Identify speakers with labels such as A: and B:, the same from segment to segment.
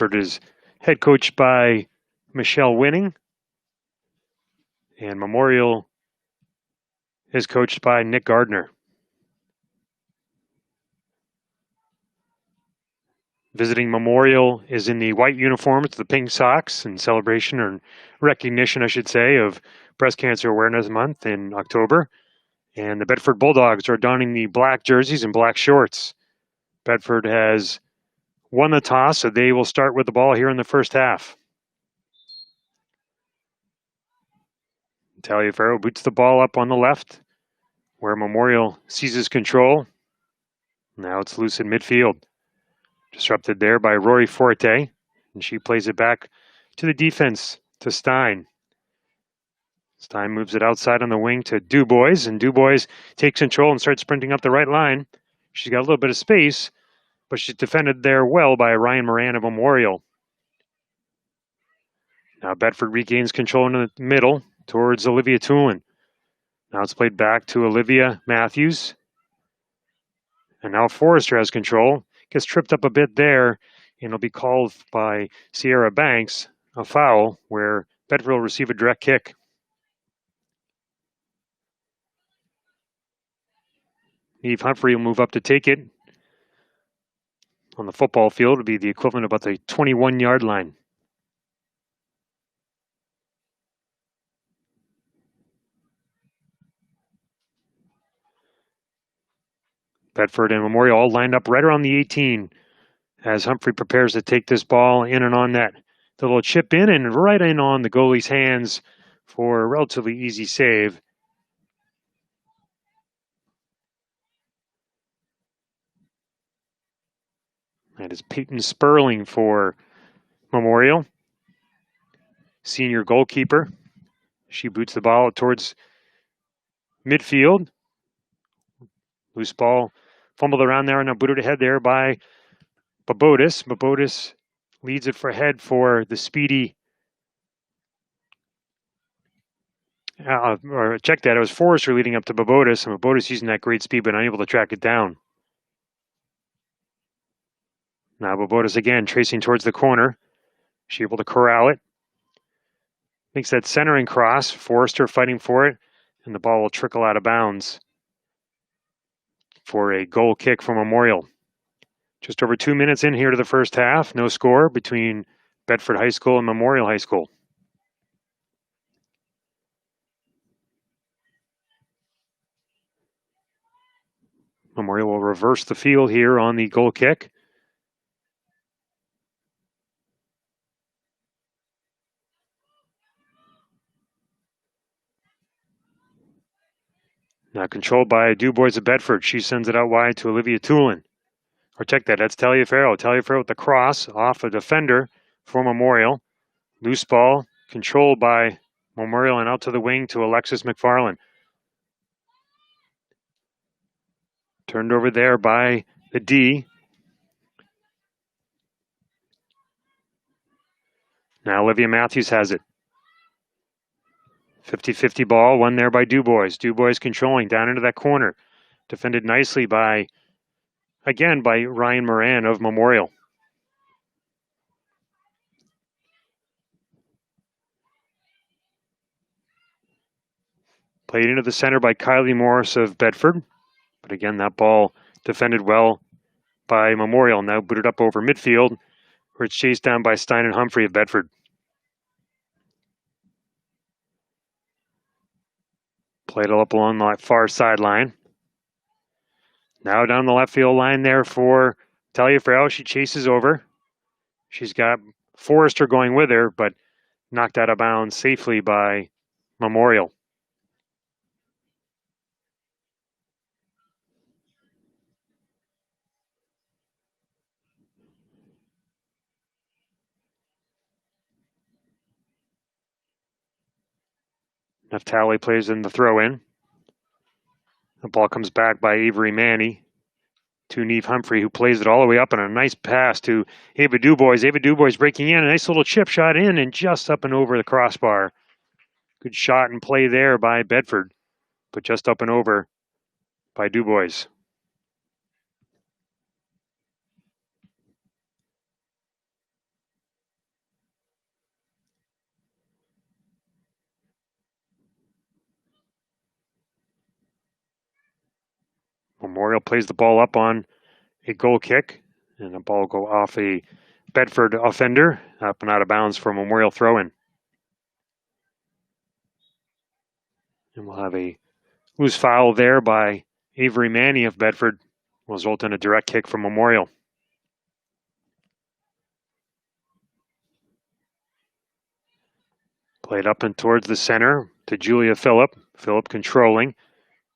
A: Bedford is head coached by Michelle Winning, and Memorial is coached by Nick Gardner. Visiting Memorial is in the white uniforms, the pink socks, in celebration or recognition, I should say, of Breast Cancer Awareness Month in October. And the Bedford Bulldogs are donning the black jerseys and black shorts. Bedford has won the toss, so they will start with the ball here in the first half. Taliaferro boots the ball up on the left, where Memorial seizes control. Now it's loose in midfield. Disrupted there by Rory Forte, and she plays it back to the defense, to Stein. Stein moves it outside on the wing to Dubois, and Dubois takes control and starts sprinting up the right line. She's got a little bit of space, but she's defended there well by Ryan Moran of Memorial. Now Bedford regains control in the middle towards Olivia Tulin. Now it's played back to Olivia Matthews. And now Forrester has control. Gets tripped up a bit there, and it'll be called by Sierra Banks, a foul, where Bedford will receive a direct kick. Eve Humphrey will move up to take it. On the football field, it would be the equivalent of about the 21-yard line. Bedford and Memorial all lined up right around the 18 as Humphrey prepares to take this ball in and on that. The little chip in and right in on the goalie's hands for a relatively easy save. That is Peyton Sperling for Memorial, senior goalkeeper. She boots the ball towards midfield. Loose ball fumbled around there and now booted ahead there by Babotis. Babotis leads it for head for the speedy. Or check that. It was Forrester leading up to Babotis, and Babotis using that great speed but unable to track it down. Now Babotis again tracing towards the corner. She able to corral it. Makes that centering cross. Forrester fighting for it, and the ball will trickle out of bounds for a goal kick for Memorial. Just over 2 minutes in here to the first half. No score between Bedford High School and Memorial High School. Memorial will reverse the field here on the goal kick. Now controlled by Dubois of Bedford. She sends it out wide to Olivia Tulin. Or check that, that's Taliaferro. Taliaferro with the cross off a defender for Memorial. Loose ball controlled by Memorial and out to the wing to Alexis McFarland. Turned over there by the D. Now Olivia Matthews has it. 50-50 ball, won there by Dubois. Dubois controlling down into that corner. Defended nicely by, again, by Ryan Moran of Memorial. Played into the center by Kylie Morris of Bedford. But again, that ball defended well by Memorial. Now booted up over midfield, where it's chased down by Stein and Humphrey of Bedford. Played it up along the far sideline. Now down the left field line there for Taliaferro. She chases over. She's got Forrester going with her, but knocked out of bounds safely by Memorial. Naftali plays in the throw-in. The ball comes back by Avery Manny to Neve Humphrey, who plays it all the way up, and a nice pass to Ava Dubois. Ava Dubois breaking in, a nice little chip shot in and just up and over the crossbar. Good shot and play there by Bedford, but just up and over by Dubois. Memorial plays the ball up on a goal kick, and the ball will go off a Bedford offender, up and out of bounds for a Memorial throw-in. And we'll have a loose foul there by Avery Manny of Bedford, will result in a direct kick from Memorial. Played up and towards the center to Julia Phillip. Phillip controlling.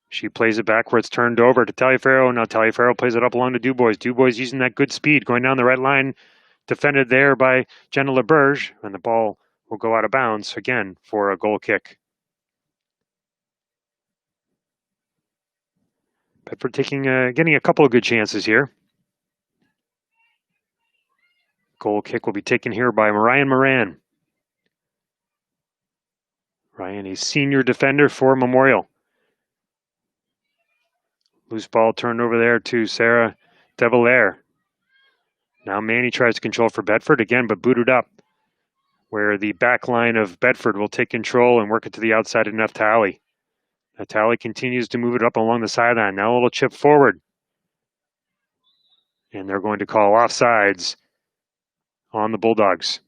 A: She plays it back where it's turned over to Taliaferro. Now Taliaferro plays it up along to Dubois. Dubois using that good speed, going down the right line. Defended there by Jenna LeBerge, and the ball will go out of bounds again for a goal kick. Bedford getting a couple of good chances here. Goal kick will be taken here by Marian Moran. Ryan, a senior defender for Memorial. Loose ball turned over there to Sarah DeValier. Now Manny tries to control for Bedford again, but booted up, where the back line of Bedford will take control and work it to the outside of Naftali. Naftali continues to move it up along the sideline. Now a little chip forward. And they're going to call offsides on the Bulldogs.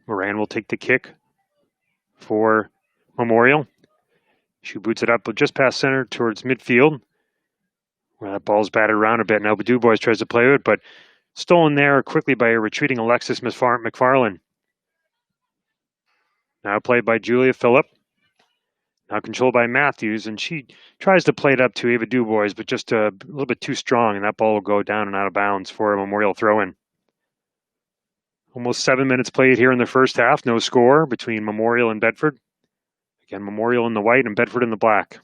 A: Moran will take the kick for Memorial. She boots it up just past center towards midfield, where that ball's batted around a bit. Now Dubois tries to play it, but stolen there quickly by a retreating Alexis McFarlane. Now played by Julia Phillip. Now controlled by Matthews, and she tries to play it up to Ava Dubois, but just a little bit too strong, and that ball will go down and out of bounds for a Memorial throw-in. Almost 7 minutes played here in the first half. No score between Memorial and Bedford. Again, Memorial in the white and Bedford in the black.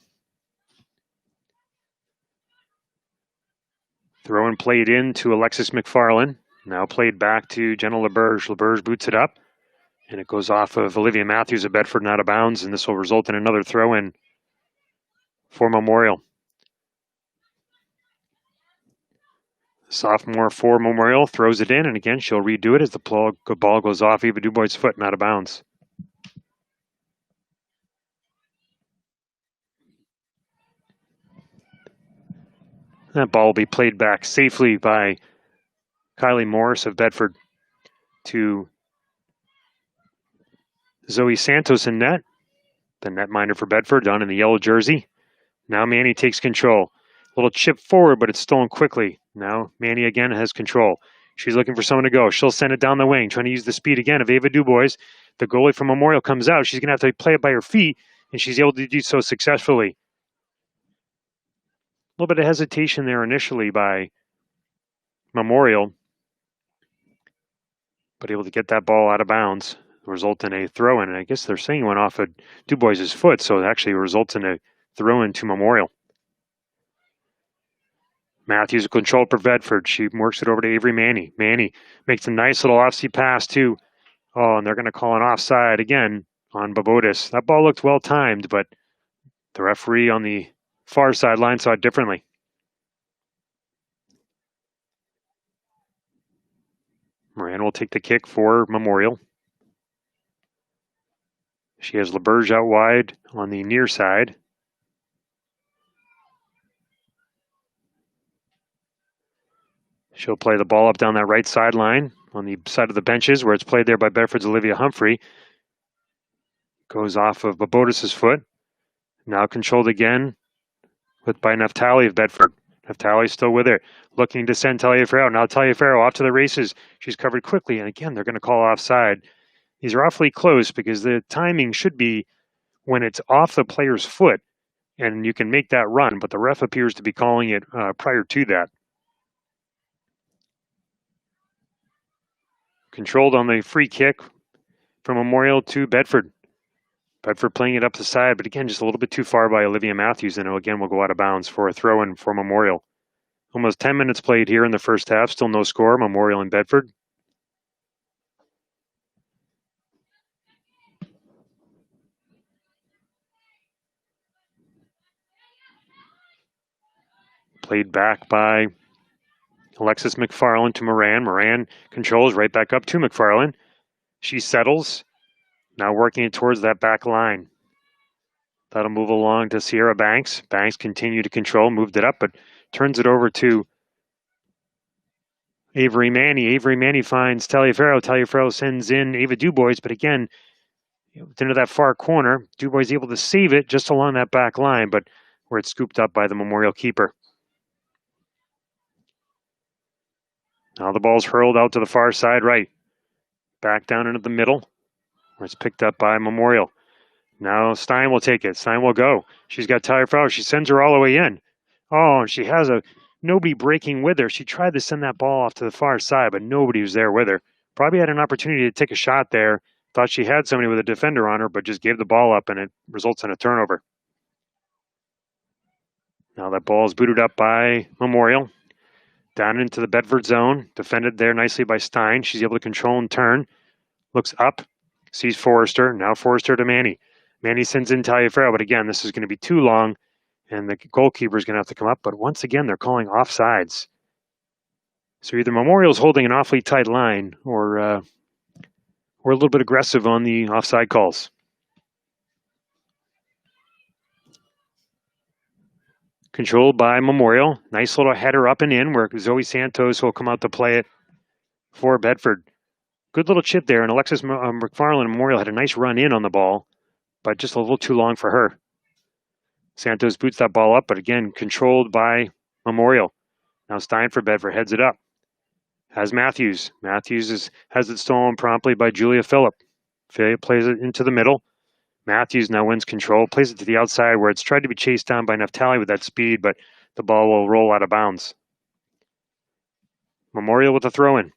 A: Throw-in played in to Alexis McFarlane. Now played back to Jenna LeBerge. LeBerge boots it up, and it goes off of Olivia Matthews of Bedford and out of bounds, and this will result in another throw-in for Memorial. Sophomore for Memorial throws it in, and again, she'll redo it as the ball goes off Eva Dubois' foot and out of bounds. That ball will be played back safely by Kylie Morris of Bedford to Zoe Santos in net, the netminder for Bedford, down in the yellow jersey. Now Manny takes control. A little chip forward, but it's stolen quickly. Now Manny again has control. She's looking for someone to go. She'll send it down the wing, trying to use the speed again of Ava Dubois. The goalie from Memorial comes out. She's going to have to play it by her feet, and she's able to do so successfully. A little bit of hesitation there initially by Memorial, but able to get that ball out of bounds, result in a throw-in. And I guess they're saying it went off of Dubois' foot, so it actually results in a throw-in to Memorial. Matthews will control for Bedford. She works it over to Avery Manny. Manny makes a nice little off-speed pass too. Oh, and they're going to call an offside again on Babotis. That ball looked well-timed, but the referee on the far sideline saw it differently. Moran will take the kick for Memorial. She has LeBerge out wide on the near side. She'll play the ball up down that right sideline on the side of the benches where it's played there by Bedford's Olivia Humphrey. Goes off of Babotis' foot. Now controlled again by Naftali of Bedford. Naftali still with it, looking to send Taliaferro. Now Taliaferro off to the races. She's covered quickly, and again, they're going to call offside. These are awfully close because the timing should be when it's off the player's foot, and you can make that run, but the ref appears to be calling it prior to that. Controlled on the free kick from Memorial to Bedford. Bedford playing it up the side, but again, just a little bit too far by Olivia Matthews, and again will go out of bounds for a throw-in for Memorial. Almost 10 minutes played here in the first half, still no score, Memorial and Bedford. Played back by Alexis McFarland to Moran. Moran controls right back up to McFarland. She settles. Now working it towards that back line. That'll move along to Sierra Banks. Banks continue to control, moved it up, but turns it over to Avery Manny. Avery Manny finds Taliaferro. Taliaferro sends in Ava Dubois, but again, into that far corner. Dubois able to save it just along that back line, but where it's scooped up by the Memorial keeper. Now the ball's hurled out to the far side right. Back down into the middle, where it's picked up by Memorial. Now Stein will take it. Stein will go. She's got Taliaferro. She sends her all the way in. Oh, and she has nobody breaking with her. She tried to send that ball off to the far side, but nobody was there with her. Probably had an opportunity to take a shot there. Thought she had somebody with a defender on her, but just gave the ball up, and it results in a turnover. Now that ball is booted up by Memorial. Down into the Bedford zone. Defended there nicely by Stein. She's able to control and turn. Looks up. Sees Forrester. Now Forrester to Manny. Manny sends in Taliaferro, but again, this is going to be too long, and the goalkeeper is going to have to come up. But once again, they're calling offsides. So either Memorial's holding an awfully tight line, or a little bit aggressive on the offside calls. Controlled by Memorial. Nice little header up and in where Zoe Santos will come out to play it for Bedford. Good little chip there, and Alexis McFarland Memorial had a nice run in on the ball, but just a little too long for her. Santos boots that ball up, but again, controlled by Memorial. Now Stein for Bedford heads it up. Has Matthews. Matthews has it stolen promptly by Julia Phillip. Phillip plays it into the middle. Matthews now wins control, plays it to the outside where it's tried to be chased down by Naftali with that speed, but the ball will roll out of bounds. Memorial with the throw-in.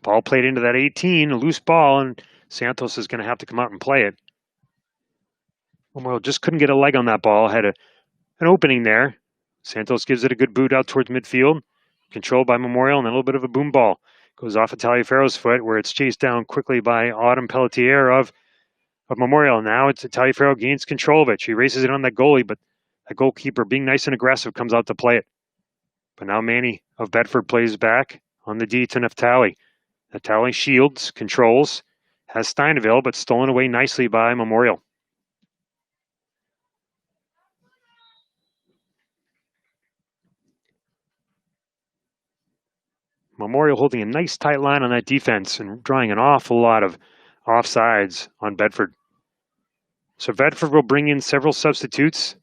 A: Ball played into that 18, a loose ball, and Santos is going to have to come out and play it. Memorial just couldn't get a leg on that ball, had an opening there. Santos gives it a good boot out towards midfield, controlled by Memorial, and a little bit of a boom ball. Goes off of Taliaferro's foot, where it's chased down quickly by Autumn Pelletier of Memorial. Now it's Taliaferro gains control of it. She races it on that goalie, but that goalkeeper, being nice and aggressive, comes out to play it. But now Manny of Bedford plays back on the D to Naftali. Naftali shields, controls, has Steinville, but stolen away nicely by Memorial. Memorial holding a nice tight line on that defense and drawing an awful lot of offsides on Bedford. So Bedford will bring in several substitutes.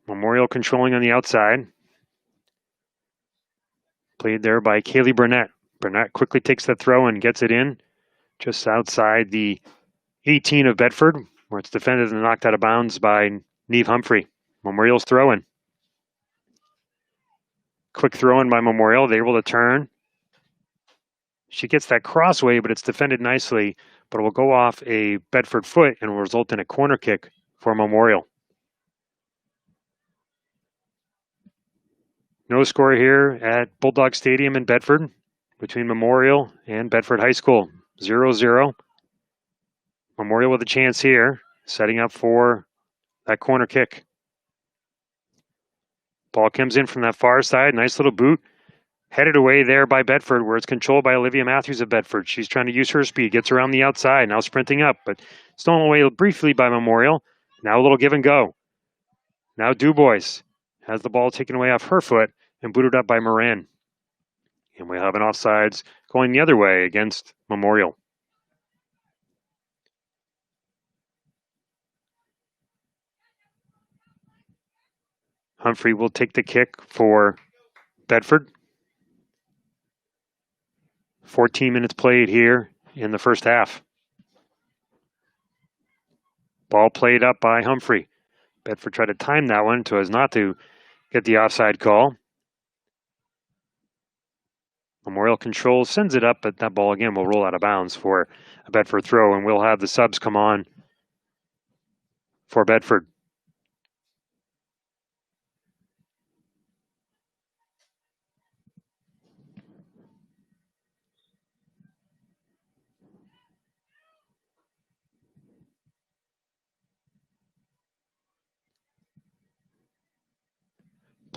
A: Memorial controlling on the outside. Played there by Kaylee Burnett. Burnett quickly takes the throw and gets it in just outside the 18 of Bedford, where it's defended and knocked out of bounds by Neve Humphrey. Memorial's throw-in. Quick throw-in by Memorial. They're able to turn. She gets that crossway, but it's defended nicely, but it will go off a Bedford foot and will result in a corner kick for Memorial. No score here at Bulldog Stadium in Bedford between Memorial and Bedford High School. 0-0. Memorial with a chance here, setting up for that corner kick. Ball comes in from that far side. Nice little boot. Headed away there by Bedford, where it's controlled by Olivia Matthews of Bedford. She's trying to use her speed. Gets around the outside. Now sprinting up, but stolen away briefly by Memorial. Now a little give and go. Now Dubois has the ball taken away off her foot and booted up by Moran. And we have an offsides going the other way against Memorial. Humphrey will take the kick for Bedford. 14 minutes played here in the first half. Ball played up by Humphrey. Bedford tried to time that one so as not to get the offside call. Memorial control, sends it up, but that ball again will roll out of bounds for a Bedford throw, and we'll have the subs come on for Bedford.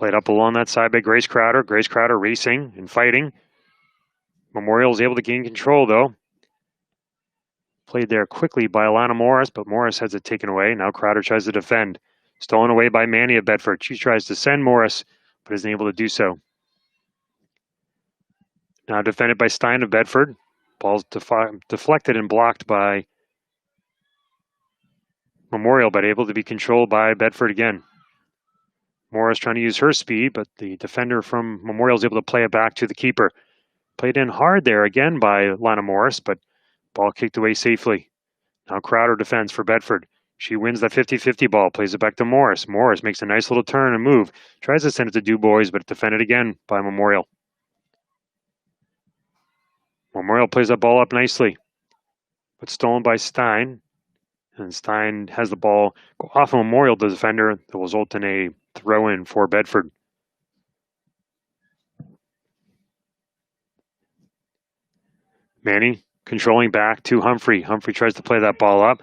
A: Played up along that side by Grace Crowder. Grace Crowder racing and fighting. Memorial is able to gain control, though. Played there quickly by Alana Morris, but Morris has it taken away. Now Crowder tries to defend. Stolen away by Manny of Bedford. She tries to send Morris, but isn't able to do so. Now defended by Stein of Bedford. Ball's deflected and blocked by Memorial, but able to be controlled by Bedford again. Morris trying to use her speed, but the defender from Memorial is able to play it back to the keeper. Played in hard there again by Lana Morris, but ball kicked away safely. Now Crowder defends for Bedford. She wins that 50-50 ball, plays it back to Morris. Morris makes a nice little turn and move. Tries to send it to DuBois, but defended again by Memorial. Memorial plays that ball up nicely, but stolen by Stein. And Stein has the ball go off a Memorial defender that will result in a throw-in for Bedford. Manny controlling back to Humphrey. Humphrey tries to play that ball up.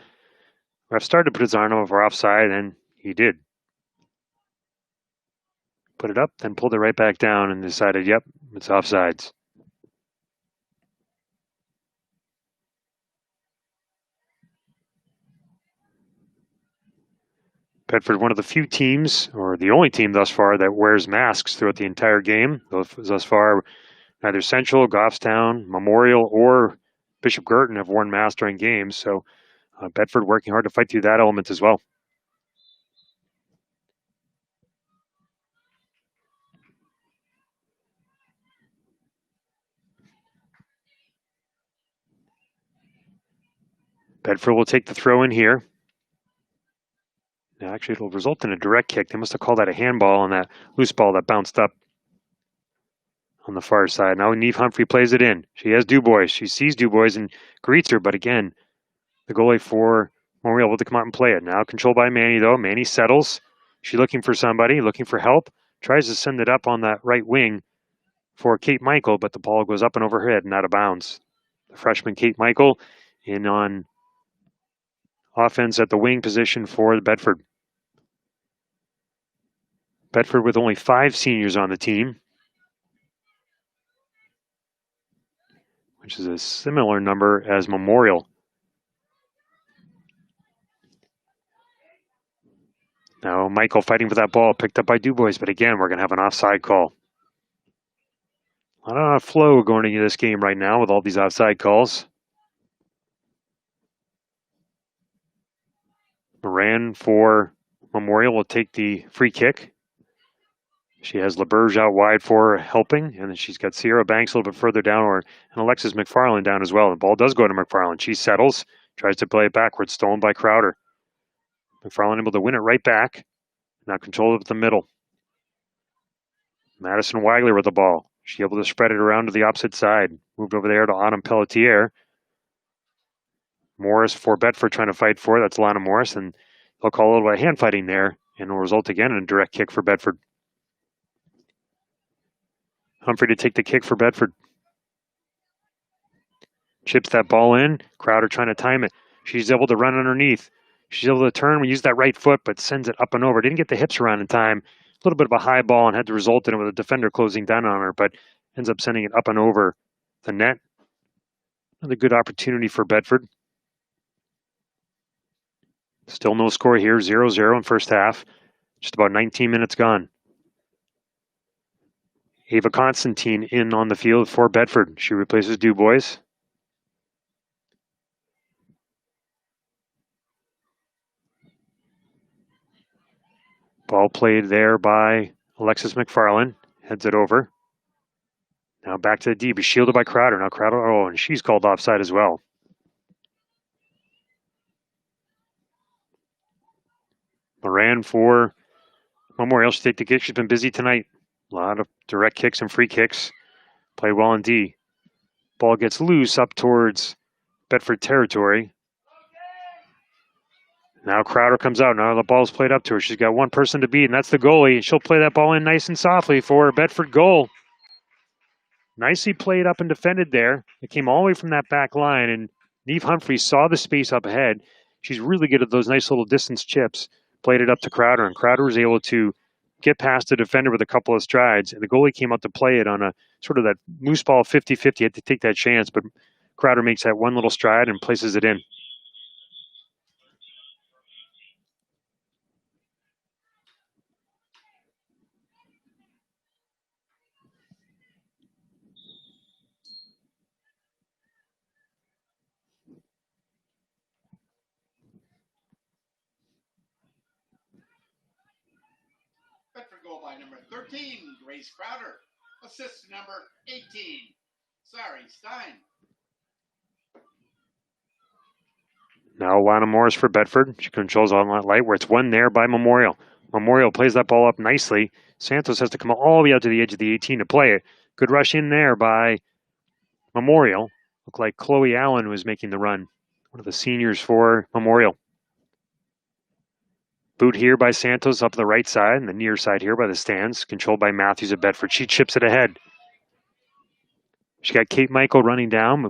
A: Ref started to put his arm over offside, and he did. Put it up, then pulled it right back down and decided, yep, it's offsides. Bedford, one of the few teams, or the only team thus far, that wears masks throughout the entire game. Thus far, neither Central, Goffstown, Memorial, or Bishop Girton have worn masks during games. So Bedford working hard to fight through that element as well. Bedford will take the throw in here. Now, actually, it'll result in a direct kick. They must have called that a handball on that loose ball that bounced up on the far side. Now Neve Humphrey plays it in. She has DuBois. She sees DuBois and greets her, but again, the goalie for Memorial able to come out and play it. Now controlled by Manny, though. Manny settles. She's looking for somebody, looking for help. Tries to send it up on that right wing for Kate Michael, but the ball goes up and over her head and out of bounds. The freshman Kate Michael in on offense at the wing position for the Bedford. Bedford with only 5 seniors on the team, which is a similar number as Memorial. Now Michael fighting for that ball, picked up by DuBois, but again, we're going to have an offside call. A lot of flow going into this game right now with all these offside calls. Moran for Memorial will take the free kick. She has LaBerge out wide for helping, and then she's got Sierra Banks a little bit further down, and Alexis McFarland down as well. The ball does go to McFarland. She settles, tries to play it backwards, stolen by Crowder. McFarland able to win it right back. Now controlled at the middle. Madison Wagler with the ball. She's able to spread it around to the opposite side. Moved over there to Autumn Pelletier. Morris for Bedford trying to fight for it. That's Lana Morris, and they'll call a little bit of hand fighting there, and will result again in a direct kick for Bedford. Humphrey to take the kick for Bedford. Chips that ball in. Crowder trying to time it. She's able to run underneath. She's able to turn. We use that right foot, but sends it up and over. Didn't get the hips around in time. A little bit of a high ball and had to result in it with a defender closing down on her, but ends up sending it up and over the net. Another good opportunity for Bedford. Still no score here, 0-0 in first half. Just about 19 minutes gone. Ava Constantine in on the field for Bedford. She replaces DuBois. Ball played there by Alexis McFarland. Heads it over. Now back to the D, but shielded by Crowder. Now Crowder, and she's called offside as well. Moran for Memorial. She'll take the kick. She's been busy tonight. A lot of direct kicks and free kicks. Played well in D. Ball gets loose up towards Bedford territory. Now Crowder comes out. Now the ball's played up to her. She's got one person to beat, and that's the goalie. And she'll play that ball in nice and softly for a Bedford goal. Nicely played up and defended there. It came all the way from that back line, and Neve Humphrey saw the space up ahead. She's really good at those nice little distance chips. Played it up to Crowder, and Crowder was able to get past the defender with a couple of strides, and the goalie came out to play it on a sort of that loose ball 50-50. Had to take that chance, but Crowder makes that one little stride and places it in.
B: Bedford goal by number 13, Grace Crowder. Assist number 18, Sari Stein.
A: Now Lana Morris for Bedford. She controls on that light where it's won there by Memorial. Memorial plays that ball up nicely. Santos has to come all the way out to the edge of the 18 to play it. Good rush in there by Memorial. Looked like Chloe Allen was making the run. One of the seniors for Memorial. Boot here by Santos up the right side, and the near side here by the stands. Controlled by Matthews at Bedford. She chips it ahead. She got Kate Michael running down.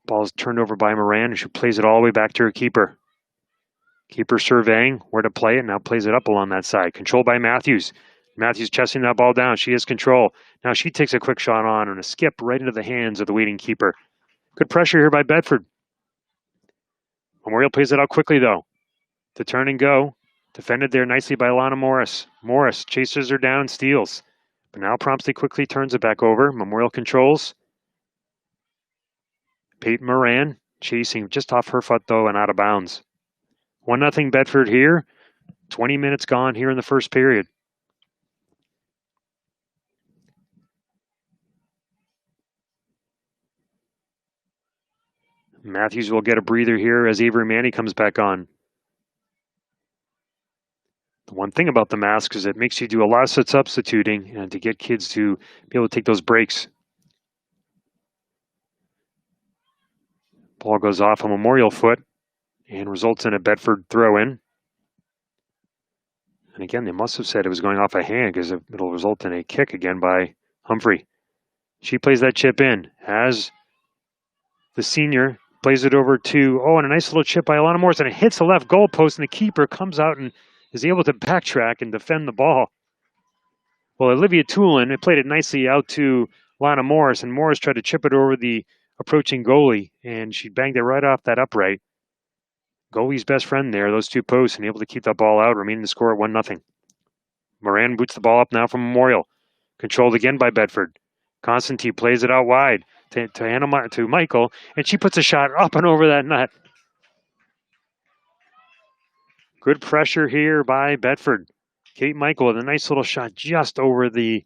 A: Ball's turned over by Moran, and she plays it all the way back to her keeper. Keeper surveying where to play it, now plays it up along that side. Controlled by Matthews. Matthews chesting that ball down. She has control. Now she takes a quick shot on and a skip right into the hands of the waiting keeper. Good pressure here by Bedford. Memorial plays it out quickly, though. To turn and go. Defended there nicely by Lana Morris. Morris chases her down, steals. But now promptly quickly turns it back over. Memorial controls. Peyton Moran chasing just off her foot, though, and out of bounds. 1-0 Bedford here. 20 minutes gone here in the first period. Matthews will get a breather here as Avery Manny comes back on. The one thing about the mask is it makes you do a lot of substituting and to get kids to be able to take those breaks. Ball goes off a Memorial foot and results in a Bedford throw-in. And again, they must have said it was going off a hand because it'll result in a kick again by Humphrey. She plays that chip in as the senior plays it over to, and a nice little chip by Alana Morris, and it hits the left goal post, and the keeper comes out and is able to backtrack and defend the ball. Well, Olivia Toulon, it played it nicely out to Lana Morris, and Morris tried to chip it over the approaching goalie, and she banged it right off that upright. Goalie's best friend there, those two posts, and able to keep that ball out, remaining the score at 1-0. Moran boots the ball up now from Memorial. Controlled again by Bedford. Constantine plays it out wide to Michael, and she puts a shot up and over that net. Good pressure here by Bedford. Kate Michael with a nice little shot just over the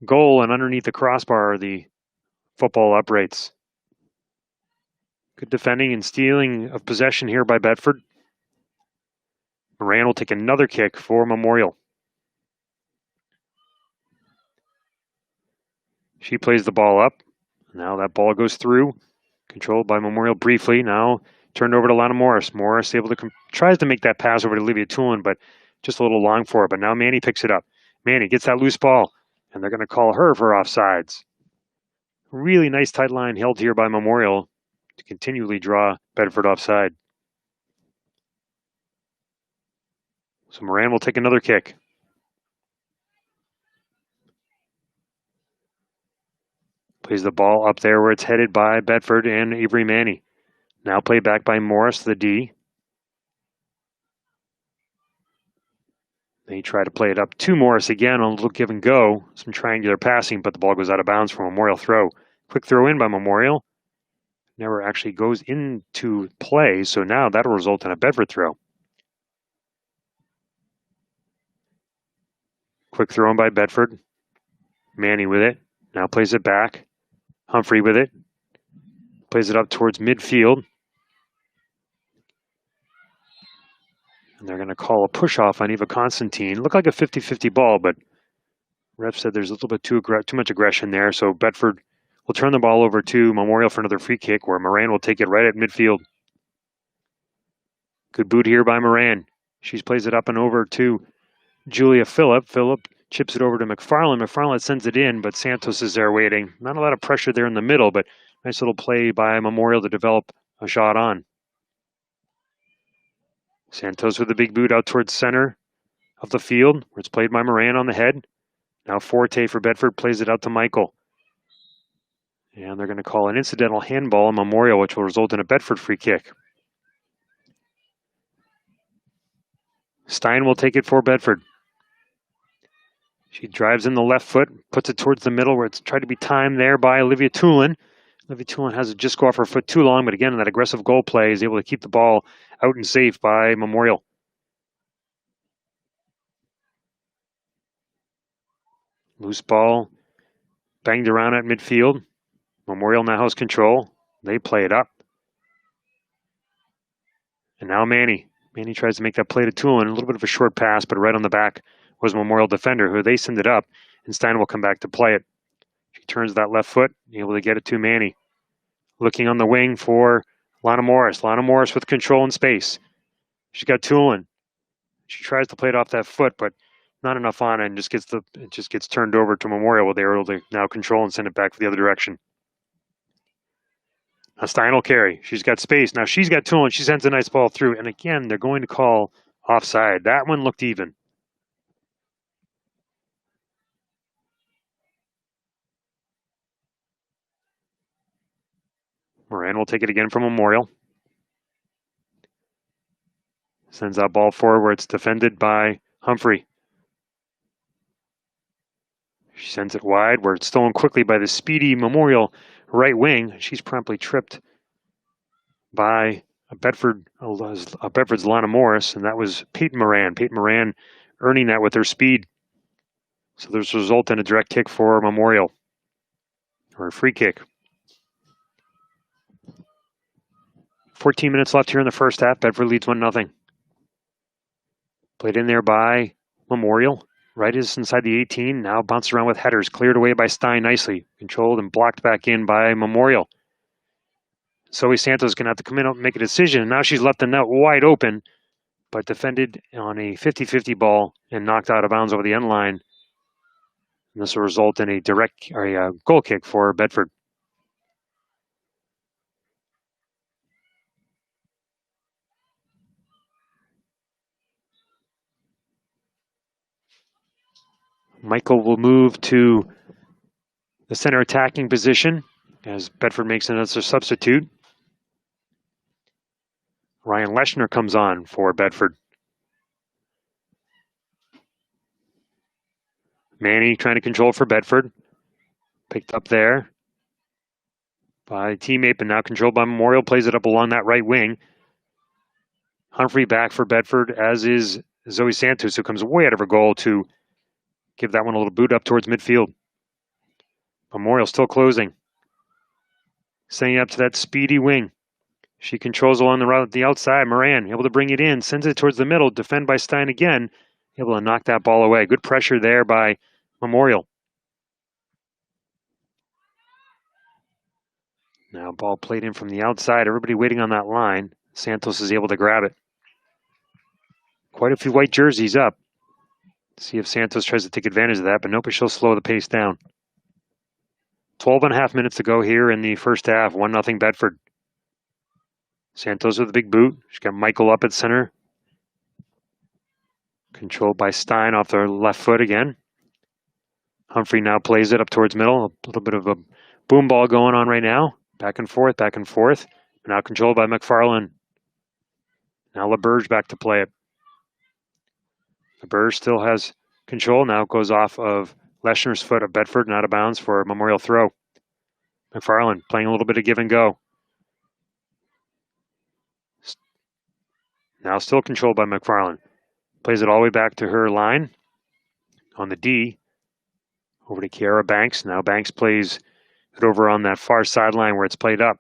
A: goal and underneath the crossbar of the football uprights. Good defending and stealing of possession here by Bedford. Moran will take another kick for Memorial. She plays the ball up. Now that ball goes through. Controlled by Memorial briefly. Now turned over to Lana Morris. Morris able to tries to make that pass over to Olivia Toulon, but just a little long for her. But now Manny picks it up. Manny gets that loose ball, and they're going to call her for offsides. Really nice tight line held here by Memorial to continually draw Bedford offside. So Moran will take another kick. Plays the ball up there where it's headed by Bedford and Avery Manny. Now played back by Morris, the D. They try to play it up to Morris again on a little give and go. Some triangular passing, but the ball goes out of bounds for a Memorial throw. Quick throw in by Memorial. Never actually goes into play, so now that'll result in a Bedford throw. Quick throw in by Bedford. Manny with it. Now plays it back. Humphrey with it. Plays it up towards midfield. And they're going to call a push-off on Eva Constantine. Looked like a 50-50 ball, but ref said there's a little bit too much aggression there, so Bedford will turn the ball over to Memorial for another free kick, where Moran will take it right at midfield. Good boot here by Moran. She plays it up and over to Julia Phillip. Phillip chips it over to McFarland. McFarland sends it in, but Santos is there waiting. Not a lot of pressure there in the middle, but nice little play by Memorial to develop a shot on. Santos with a big boot out towards center of the field, where it's played by Moran on the head. Now Forte for Bedford plays it out to Michael. And they're going to call an incidental handball on Memorial, which will result in a Bedford free kick. Stein will take it for Bedford. She drives in the left foot, puts it towards the middle where it's tried to be timed there by Olivia Tulin. Olivia Tulin has it just go off her foot too long, but again, that aggressive goal play is able to keep the ball out and safe by Memorial. Loose ball banged around at midfield. Memorial now has control. They play it up. And now Manny. Manny tries to make that play to Tulin. A little bit of a short pass, but right on the back was Memorial defender, who they send it up, and Stein will come back to play it. She turns that left foot, able to get it to Manny. Looking on the wing for Lana Morris. Lana Morris with control and space. She's got Tulin. She tries to play it off that foot, but not enough on it, and it just gets turned over to Memorial, where they're able to now control and send it back the other direction. Now Stein will carry. She's got space. Now she's got Tulin. She sends a nice ball through, and again, they're going to call offside. That one looked even. Moran will take it again from Memorial. Sends that ball forward where it's defended by Humphrey. She sends it wide where it's stolen quickly by the speedy Memorial right wing. She's promptly tripped by Bedford's Lana Morris, and that was Peyton Moran. Peyton Moran earning that with her speed. So there's a result in a direct kick for Memorial, or a free kick. 14 minutes left here in the first half. Bedford leads 1-0. Played in there by Memorial. Right is inside the 18. Now bounced around with headers. Cleared away by Stein nicely. Controlled and blocked back in by Memorial. Zoe Santos is going to have to come in and make a decision. And now she's left the net wide open, but defended on a 50-50 ball and knocked out of bounds over the end line. And this will result in a goal kick for Bedford. Michael will move to the center attacking position as Bedford makes another substitute. Ryan Leshner comes on for Bedford. Manny trying to control for Bedford. Picked up there by a teammate, but now controlled by Memorial. Plays it up along that right wing. Humphrey back for Bedford, as is Zoe Santos, who comes way out of her goal to give that one a little boot up towards midfield. Memorial still closing. Sending it up to that speedy wing. She controls along the outside. Moran able to bring it in. Sends it towards the middle. Defend by Stein again. Able to knock that ball away. Good pressure there by Memorial. Now ball played in from the outside. Everybody waiting on that line. Santos is able to grab it. Quite a few white jerseys up. See if Santos tries to take advantage of that, but nope, she'll slow the pace down. 12.5 minutes to go here in the first half. 1-0 Bedford. Santos with a big boot. She's got Michael up at center. Controlled by Stein off their left foot again. Humphrey now plays it up towards middle. A little bit of a boom ball going on right now. Back and forth, back and forth. Now controlled by McFarlane. Now LaBerge back to play it. LaBerge still has control. Now it goes off of Leshner's foot of Bedford and out of bounds for a Memorial throw. McFarlane playing a little bit of give and go. Now still controlled by McFarlane. Plays it all the way back to her line on the D. Over to Kiara Banks. Now Banks plays it over on that far sideline where it's played up.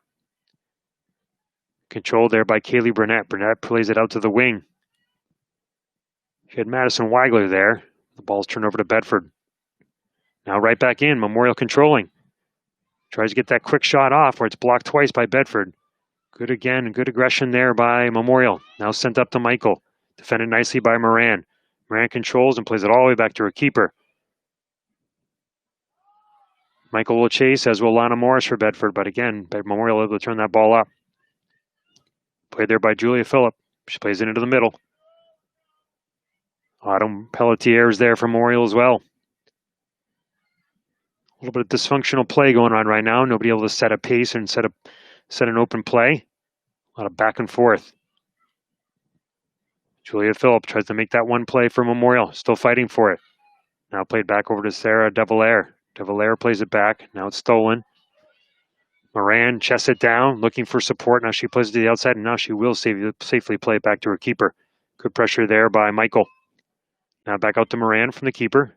A: Controlled there by Kaylee Burnett. Burnett plays it out to the wing. She had Madison Weigler there. The ball's turned over to Bedford. Now right back in. Memorial controlling. Tries to get that quick shot off where it's blocked twice by Bedford. Good again, good aggression there by Memorial. Now sent up to Michael. Defended nicely by Moran. Moran controls and plays it all the way back to her keeper. Michael will chase, as will Lana Morris for Bedford, but again, Memorial able to turn that ball up. Played there by Julia Phillip. She plays it into the middle. Autumn Pelletier is there for Memorial as well. A little bit of dysfunctional play going on right now. Nobody able to set a pace and set an open play. A lot of back and forth. Julia Phillip tries to make that one play for Memorial. Still fighting for it. Now played back over to Sarah De Valere. De Valere plays it back. Now it's stolen. Moran chests it down, looking for support. Now she plays it to the outside, and now she will safely play it back to her keeper. Good pressure there by Michael. Now back out to Moran from the keeper.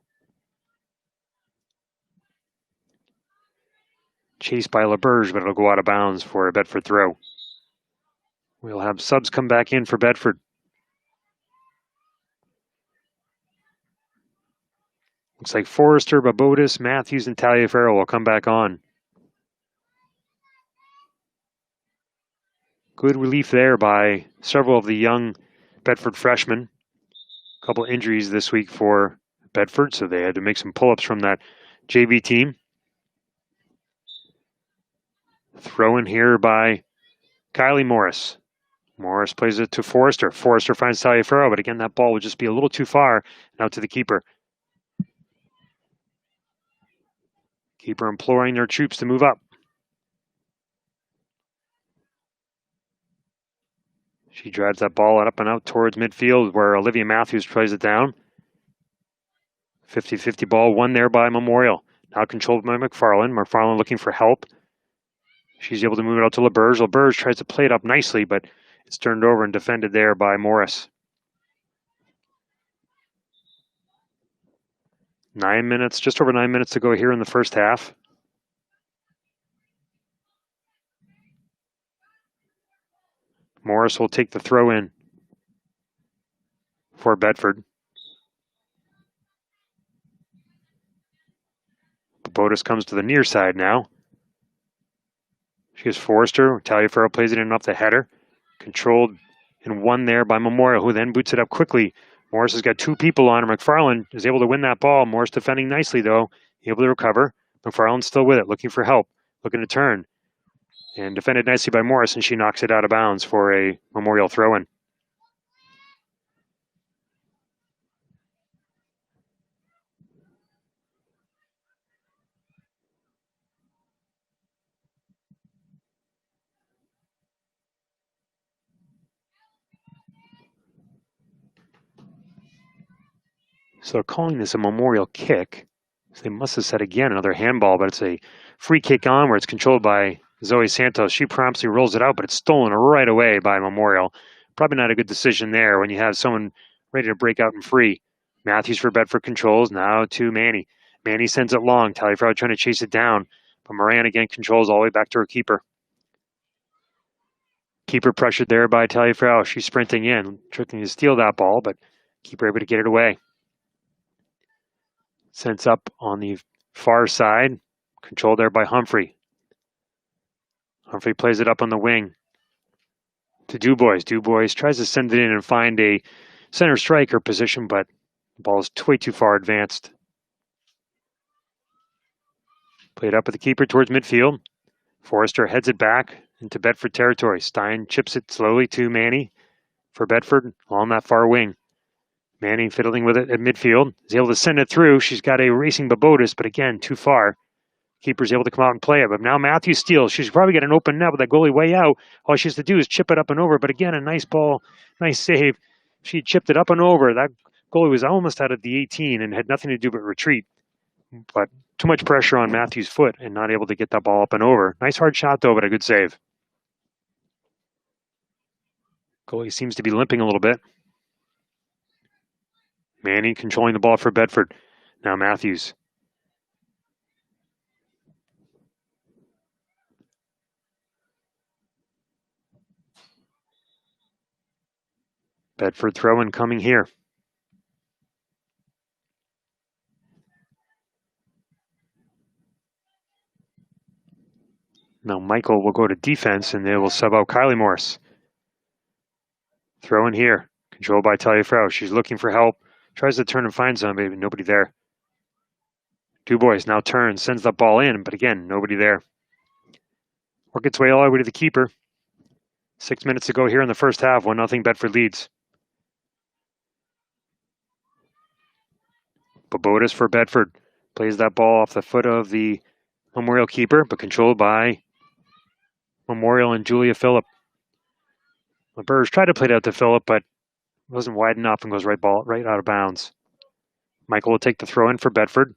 A: Chased by LaBerge, but it'll go out of bounds for a Bedford throw. We'll have subs come back in for Bedford. Looks like Forrester, Babotis, Matthews, and Taliaferro will come back on. Good relief there by several of the young Bedford freshmen. A couple injuries this week for Bedford, so they had to make some pull-ups from that JV team. Throw in here by Kylie Morris. Morris plays it to Forrester. Forrester finds Taliaferro, but again, that ball would just be a little too far and out to the keeper. Keeper imploring their troops to move up. She drives that ball up and out towards midfield where Olivia Matthews plays it down. 50-50 ball won there by Memorial. Now controlled by McFarland. McFarland looking for help. She's able to move it out to LaBerge. LaBerge tries to play it up nicely, but it's turned over and defended there by Morris. 9 minutes, just over 9 minutes to go here in the first half. Morris will take the throw in for Bedford. Babotis comes to the near side now. She has Forrester. Taliaferro plays it in off the header. Controlled and won there by Memorial, who then boots it up quickly. Morris has got two people on her. McFarland is able to win that ball. Morris defending nicely, though. Able to recover. McFarland's still with it, looking for help, looking to turn. And defended nicely by Morris, and she knocks it out of bounds for a Memorial throw-in. So they're calling this a Memorial kick. So they must have said again another handball, but it's a free kick on where it's controlled by Zoe Santos. She promptly rolls it out, but it's stolen right away by Memorial. Probably not a good decision there when you have someone ready to break out and free. Matthews for Bedford controls, now to Manny. Manny sends it long. Taliaferro trying to chase it down, but Moran again controls all the way back to her keeper. Keeper pressured there by Taliaferro. She's sprinting in, trying to steal that ball, but keeper able to get it away. Sends up on the far side, controlled there by Humphrey. Humphrey plays it up on the wing to Dubois. Dubois tries to send it in and find a center striker position, but the ball is way too far advanced. Played up at the keeper towards midfield. Forrester heads it back into Bedford territory. Stein chips it slowly to Manny for Bedford on that far wing. Manning fiddling with it at midfield. Is able to send it through. She's got a racing Babotis, but again, too far. Keeper's able to come out and play it. But now Matthews steals. She's probably got an open net with that goalie way out. All she has to do is chip it up and over. But again, a nice ball, nice save. She chipped it up and over. That goalie was almost out of the 18 and had nothing to do but retreat. But too much pressure on Matthews' foot and not able to get that ball up and over. Nice hard shot, though, but a good save. Goalie seems to be limping a little bit. Manning controlling the ball for Bedford. Now Matthews. Bedford throw-in coming here. Now Michael will go to defense and they will sub out Kylie Morris. Throw in here. Controlled by Taliaferro. She's looking for help. Tries to turn and find somebody, but nobody there. Dubois now turns, sends the ball in, but again, nobody there. Work its way all the way to the keeper. 6 minutes to go here in the first half. 1-0 Bedford leads. Bobotis for Bedford. Plays that ball off the foot of the Memorial keeper, but controlled by Memorial and Julia Phillip. LaBerge tried to play it out to Phillip, but wasn't wide enough and goes right out of bounds. Michael will take the throw in for Bedford.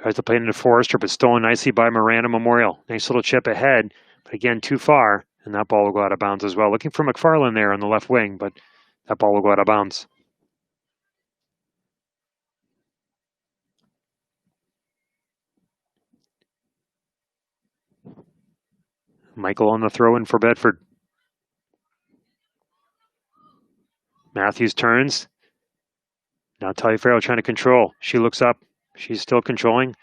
A: Tries to play it into Forrester, but stolen nicely by Miranda Memorial. Nice little chip ahead, but again, too far, and that ball will go out of bounds as well. Looking for McFarland there on the left wing, but that ball will go out of bounds. Michael on the throw in for Bedford. Matthews turns. Now Taliaferro trying to control. She looks up. She's still controlling.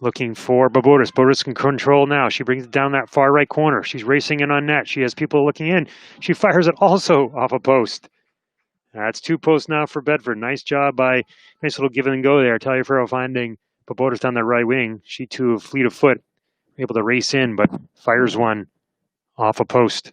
A: Looking for Bobotis. Bobotis can control now. She brings it down that far right corner. She's racing in on net. She has people looking in. She fires it also off a post. That's 2 posts now for Bedford. Nice job by, nice little give and go there. Taliaferro finding Bobotis down that right wing. She too, fleet of foot, able to race in, but fires one off a post.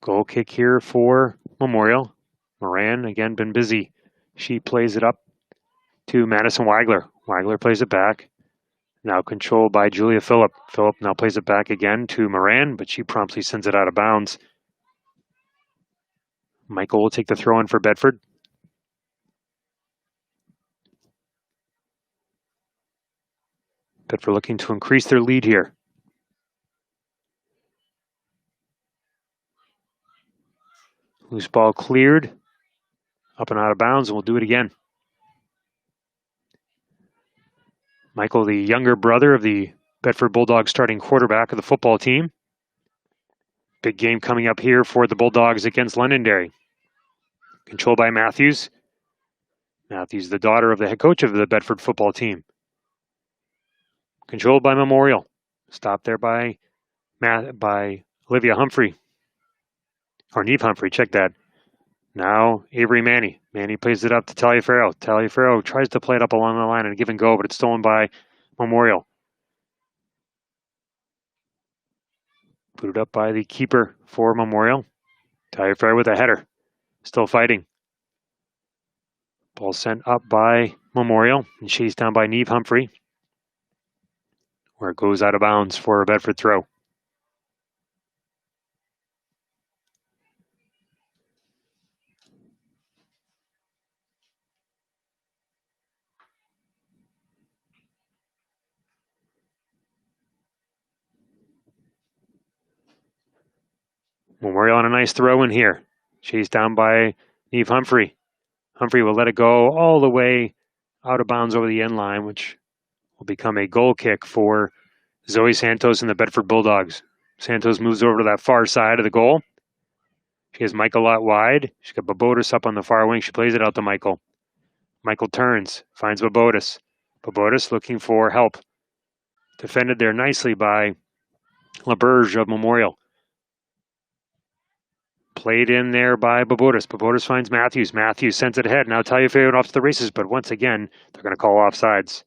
A: Goal kick here for Memorial. Moran, again, been busy. She plays it up to Madison Wagler. Wagler plays it back. Now controlled by Julia Phillip. Phillip now plays it back again to Moran, but she promptly sends it out of bounds. Michael will take the throw in for Bedford. Bedford looking to increase their lead here. Loose ball cleared. Up and out of bounds, and we'll do it again. Michael, the younger brother of the Bedford Bulldogs starting quarterback of the football team. Big game coming up here for the Bulldogs against Londonderry. Controlled by Matthews. Matthews, the daughter of the head coach of the Bedford football team. Controlled by Memorial. Stopped there by Olivia Humphrey. Or Neve Humphrey, check that. Now Avery Manny. Manny plays it up to Taliaferro. Taliaferro tries to play it up along the line and give and go, but it's stolen by Memorial. Put it up by the keeper for Memorial. Taliaferro with a header. Still fighting. Ball sent up by Memorial and chased down by Neve Humphrey, where it goes out of bounds for a Bedford throw. Memorial on a nice throw in here. Chased down by Neve Humphrey. Humphrey will let it go all the way out of bounds over the end line, which will become a goal kick for Zoe Santos and the Bedford Bulldogs. Santos moves over to that far side of the goal. She has Michael out wide. She's got Bobotis up on the far wing. She plays it out to Michael. Michael turns, finds Bobotis. Bobotis looking for help. Defended there nicely by LaBerge of Memorial. Played in there by Bobotis. Bobotis finds Matthews. Matthews sends it ahead. Now Taliaferro off to the races, but once again, they're going to call offsides.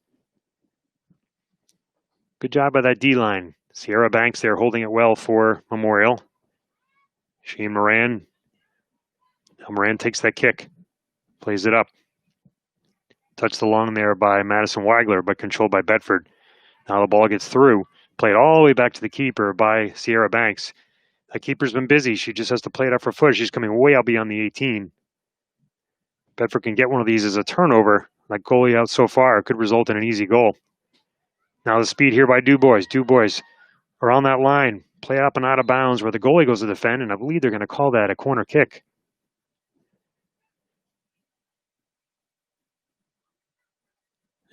A: Good job by that D-line. Sierra Banks there holding it well for Memorial. Shane Moran. Now Moran takes that kick. Plays it up. Touched along there by Madison Wagler, but controlled by Bedford. Now the ball gets through. Played all the way back to the keeper by Sierra Banks. That keeper's been busy. She just has to play it up for foot. She's coming way out beyond the 18. Bedford can get one of these as a turnover. That goalie out so far could result in an easy goal. Now the speed here by Dubois. Dubois around that line. Play up and out of bounds where the goalie goes to defend, and I believe they're going to call that a corner kick.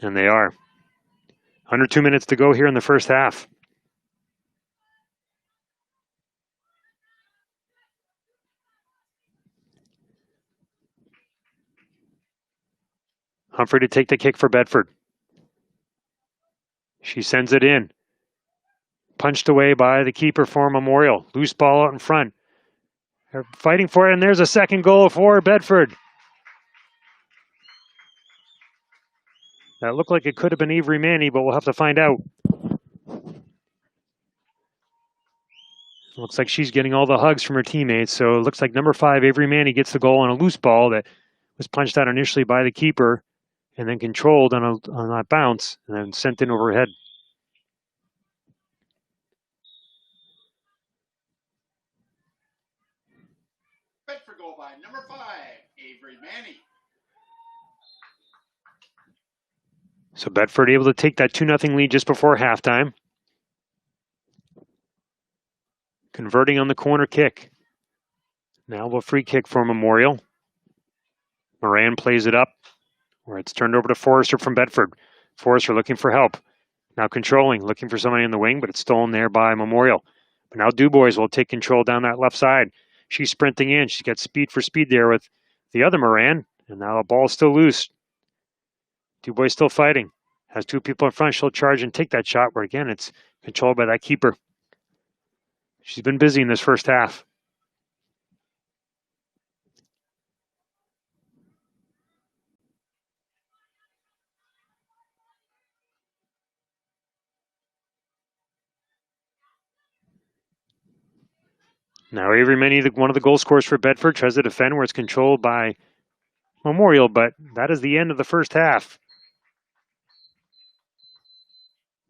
A: And they are. Under 2 minutes to go here in the first half. Humphrey to take the kick for Bedford. She sends it in. Punched away by the keeper for Memorial. Loose ball out in front. They're fighting for it, and there's a second goal for Bedford. That looked like it could have been Avery Manny, but we'll have to find out. Looks like she's getting all the hugs from her teammates. So it looks like number 5, Avery Manny, gets the goal on a loose ball that was punched out initially by the keeper and then controlled on that bounce and then sent in overhead.
B: Bedford goal by number 5, Avery Manny.
A: So Bedford able to take that 2-0 lead just before halftime. Converting on the corner kick. Now a free kick for Memorial. Moran plays it up, where it's turned over to Forrester from Bedford. Forrester looking for help. Now controlling, looking for somebody in the wing, but it's stolen there by Memorial. But now Dubois will take control down that left side. She's sprinting in. She's got speed for speed there with the other Moran. And now the ball's still loose. Dubois still fighting. Has 2 people in front. She'll charge and take that shot, where again, it's controlled by that keeper. She's been busy in this first half. Now Avery Manny, one of the goal scorers for Bedford, tries to defend where it's controlled by Memorial, but that is the end of the first half.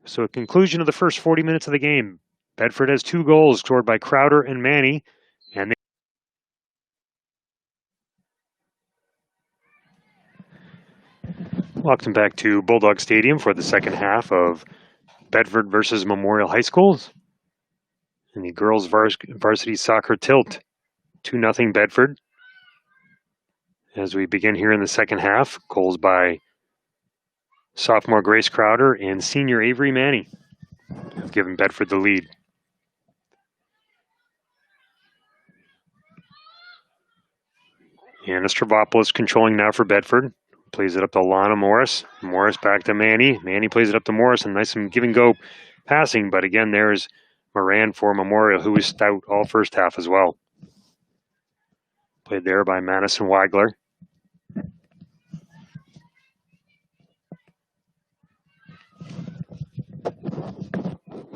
A: So at conclusion of the first 40 minutes of the game, Bedford has 2 goals scored by Crowder and Manny, and welcome back to Bulldog Stadium for the second half of Bedford versus Memorial High Schools in the girls varsity soccer tilt. 2-0 Bedford. As we begin here in the second half, goals by sophomore Grace Crowder and senior Avery Manny have given Bedford the lead. Anna Stravopoulos controlling now for Bedford. Plays it up to Lana Morris. Morris back to Manny. Manny plays it up to Morris, and nice and give and go passing. But again, there's Moran for Memorial, who was stout all first half as well. Played there by Madison Weigler.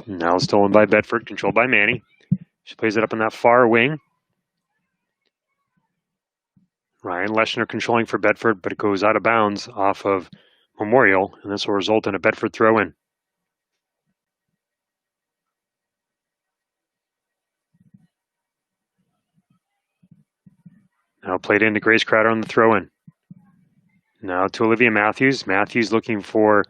A: Now stolen by Bedford, controlled by Manny. She plays it up in that far wing. Ryan Leschner controlling for Bedford, but it goes out of bounds off of Memorial, and this will result in a Bedford throw-in. Now played into Grace Crowder on the throw-in. Now to Olivia Matthews. Matthews looking for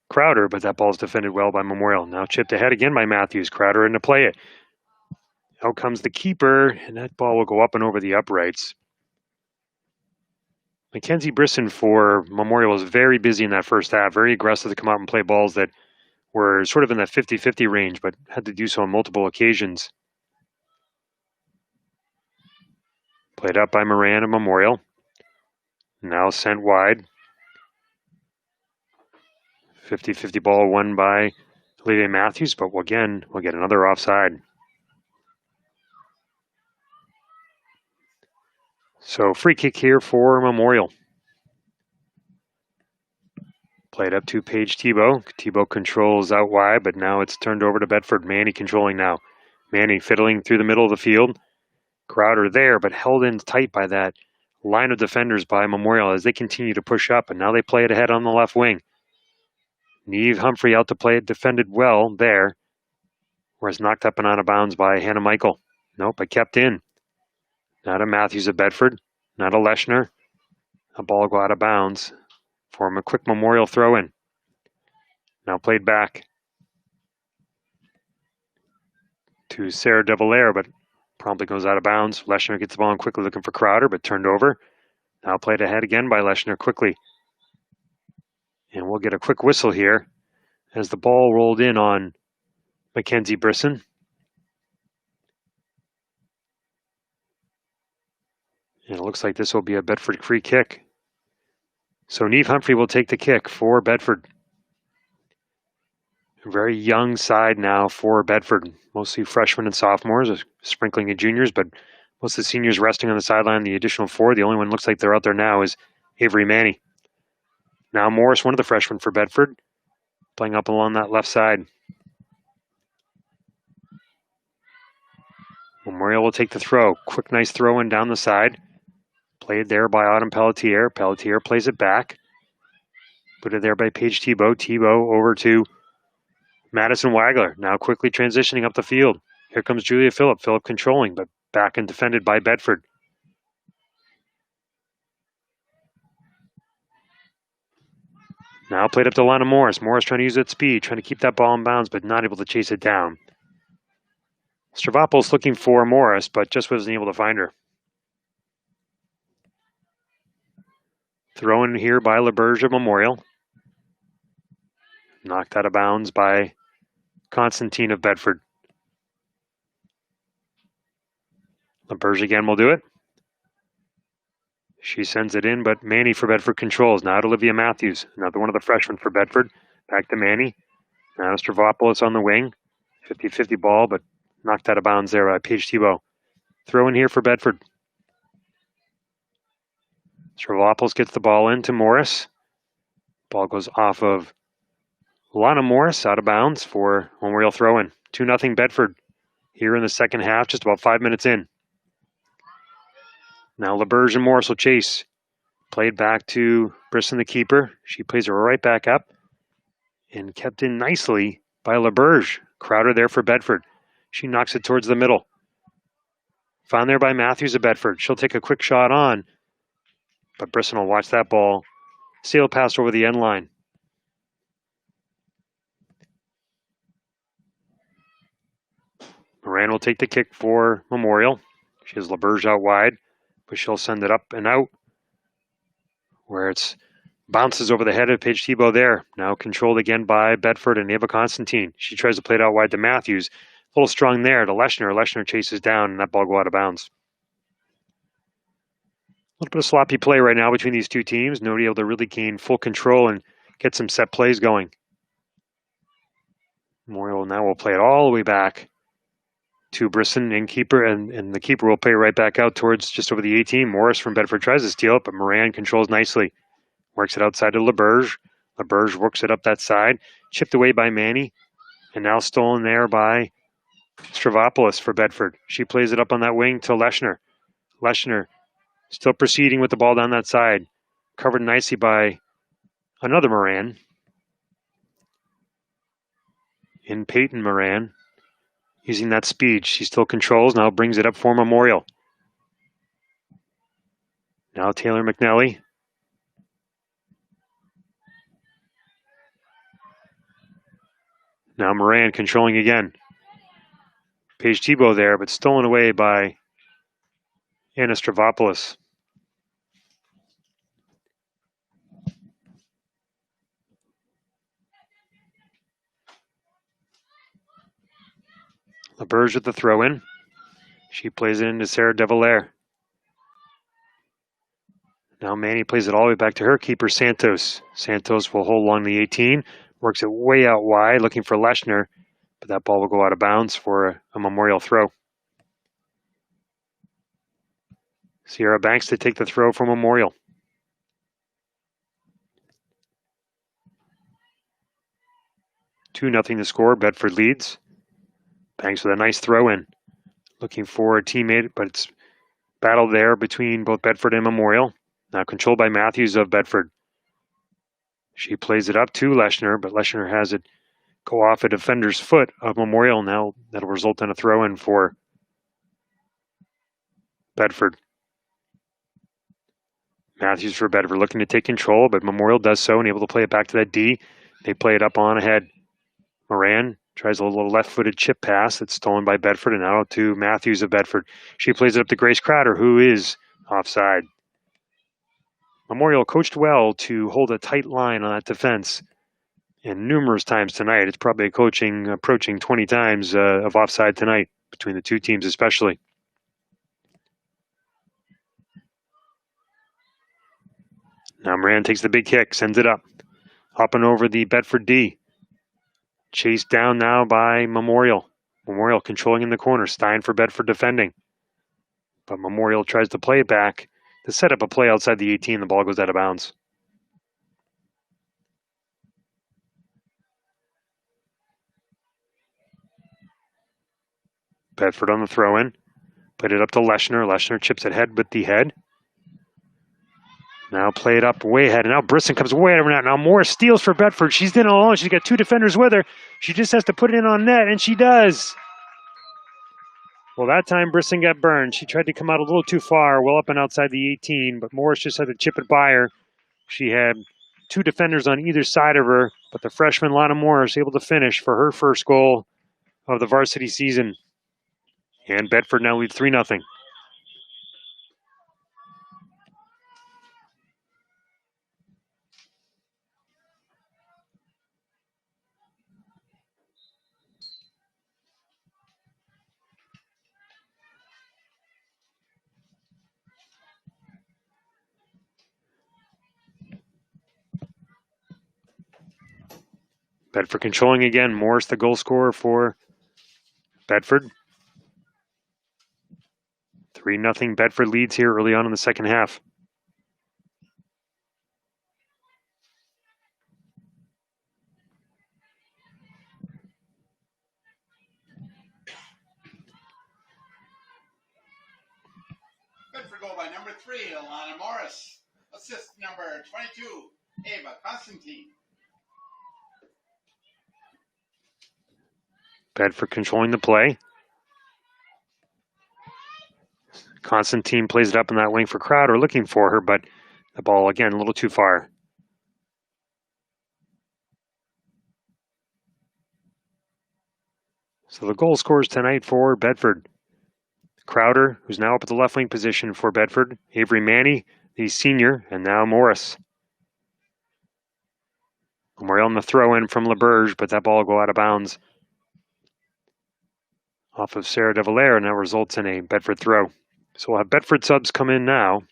A: Crowder, but that ball's defended well by Memorial. Now chipped ahead again by Matthews. Crowder in to play it. Out comes the keeper, and that ball will go up and over the uprights. Mackenzie Brisson for Memorial was very busy in that first half, very aggressive to come out and play balls that were sort of in that 50-50 range, but had to do so on multiple occasions. Played up by Moran and Memorial. Now sent wide. 50-50 ball won by Olivia Matthews, but again, we'll get another offside. So free kick here for Memorial. Played up to Paige Tebow. Tebow controls out wide, but now it's turned over to Bedford. Manny controlling now. Manny fiddling through the middle of the field. Crowder there, but held in tight by that line of defenders by Memorial as they continue to push up, and now they play it ahead on the left wing. Neve Humphrey out to play it, defended well there, whereas knocked up and out of bounds by Hannah Michael. Nope, but kept in. Now to Matthews of Bedford, now to Leschner. A ball go out of bounds for a quick Memorial throw-in. Now played back to Sarah De Valera, but promptly goes out of bounds. Leschner gets the ball in quickly looking for Crowder, but turned over. Now played ahead again by Leschner quickly. And we'll get a quick whistle here as the ball rolled in on Mackenzie Brisson. And it looks like this will be a Bedford free kick. So Neve Humphrey will take the kick for Bedford. A very young side now for Bedford. Mostly freshmen and sophomores, a sprinkling of juniors, but most of the seniors resting on the sideline. The additional 4, the only one looks like they're out there now is Avery Manny. Now Morris, one of the freshmen for Bedford, playing up along that left side. Memorial will take the throw. Quick, nice throw in down the side. Played there by Autumn Pelletier. Pelletier plays it back. Put it there by Paige Tebow. Tebow over to Madison Wagler. Now quickly transitioning up the field. Here comes Julia Phillip. Phillip controlling, but back and defended by Bedford. Now played up to Lana Morris. Morris trying to use that speed, trying to keep that ball in bounds, but not able to chase it down. Stravopoulos looking for Morris, but just wasn't able to find her. Thrown here by LaBerge Memorial. Knocked out of bounds by Constantine of Bedford. LaBerge again will do it. She sends it in, but Manny for Bedford controls. Now to Olivia Matthews, another one of the freshmen for Bedford. Back to Manny. Now Stravopoulos on the wing. 50-50 ball, but knocked out of bounds there by Paige Tebow. Throw in here for Bedford. Stravopoulos gets the ball into Morris. Ball goes off of Lana Morris, out of bounds for Memorial throw-in. 2-0 Bedford here in the second half, just about 5 minutes in. Now LaBerge and Morris will chase. Played back to Brisson, the keeper. She plays it right back up and kept in nicely by LaBerge. Crowder there for Bedford. She knocks it towards the middle. Found there by Matthews of Bedford. She'll take a quick shot on, but Brisson will watch that ball sail past over the end line. Moran will take the kick for Memorial. She has LaBerge out wide, but she'll send it up and out where it's bounces over the head of Paige Tebow there. Now controlled again by Bedford and Ava Constantine. She tries to play it out wide to Matthews. A little strong there to Leshner. Leshner chases down, and that ball go out of bounds. A little bit of sloppy play right now between these two teams. Nobody able to really gain full control and get some set plays going. Memorial now will play it all the way back to Brisson and keeper, and the keeper will play right back out towards just over the 18. Morris from Bedford tries to steal it, but Moran controls nicely. Works it outside to LaBerge. LaBerge works it up that side. Chipped away by Manny, and now stolen there by Stravopoulos for Bedford. She plays it up on that wing to Leshner. Leshner still proceeding with the ball down that side. Covered nicely by another Moran. In Peyton Moran. Using that speed. She still controls. Now brings it up for Memorial. Now Taylor McNally. Now Moran controlling again. Paige Tebow there, but stolen away by Anna Stravopoulos. LaBerge with the throw-in. She plays it into Sarah DeValier. Now Manny plays it all the way back to her keeper, Santos. Santos will hold along the 18. Works it way out wide, looking for Leshner. But that ball will go out of bounds for a Memorial throw. Sierra Banks to take the throw for Memorial. Two nothing to score. Bedford leads. Banks with a nice throw in. Looking for a teammate, but it's battle there between both Bedford and Memorial. Now controlled by Matthews of Bedford. She plays it up to Leshner, but Leshner has it go off a defender's foot of Memorial. Now that'll result in a throw in for Bedford. Matthews for Bedford looking to take control, but Memorial does so and able to play it back to that D. They play it up on ahead. Moran tries a little left-footed chip pass that's stolen by Bedford, and now to Matthews of Bedford. She plays it up to Grace Crowder, who is offside. Memorial coached well to hold a tight line on that defense, and numerous times tonight. It's probably coaching approaching 20 times of offside tonight between the two teams especially. Now Moran takes the big kick, sends it up. Hopping over the Bedford D. Chased down now by Memorial. Memorial controlling in the corner. Stein for Bedford defending. But Memorial tries to play it back to set up a play outside the 18. The ball goes out of bounds. Bedford on the throw-in. Played it up to Leshner. Leshner chips it head with the head. Now play it up way ahead. And now Brisson comes way over net. Now Morris steals for Bedford. She's in alone. She's got two defenders with her. She just has to put it in on net, and she does. Well, that time Brisson got burned. She tried to come out a little too far, well up and outside the 18, but Morris just had to chip it by her. She had two defenders on either side of her, but the freshman Lana Morris able to finish for her first goal of the varsity season. And Bedford now leads 3-0. Bedford controlling again. Morris the goal scorer for Bedford. 3-0 Bedford leads here early on in the second half.
B: Bedford goal by number 3, Alana Morris. Assist number 22, Ava Constantine.
A: Bedford controlling the play. Constantine plays it up in that wing for Crowder, looking for her, but the ball, again, a little too far. So the goal scorers tonight for Bedford. Crowder, who's now up at the left wing position for Bedford. Avery Manny, the senior, and now Morris. Memorial on the throw-in from LaBerge, but that ball will go out of bounds off of Sarah De Valera, and that results in a Bedford throw. So we'll have Bedford subs come in now.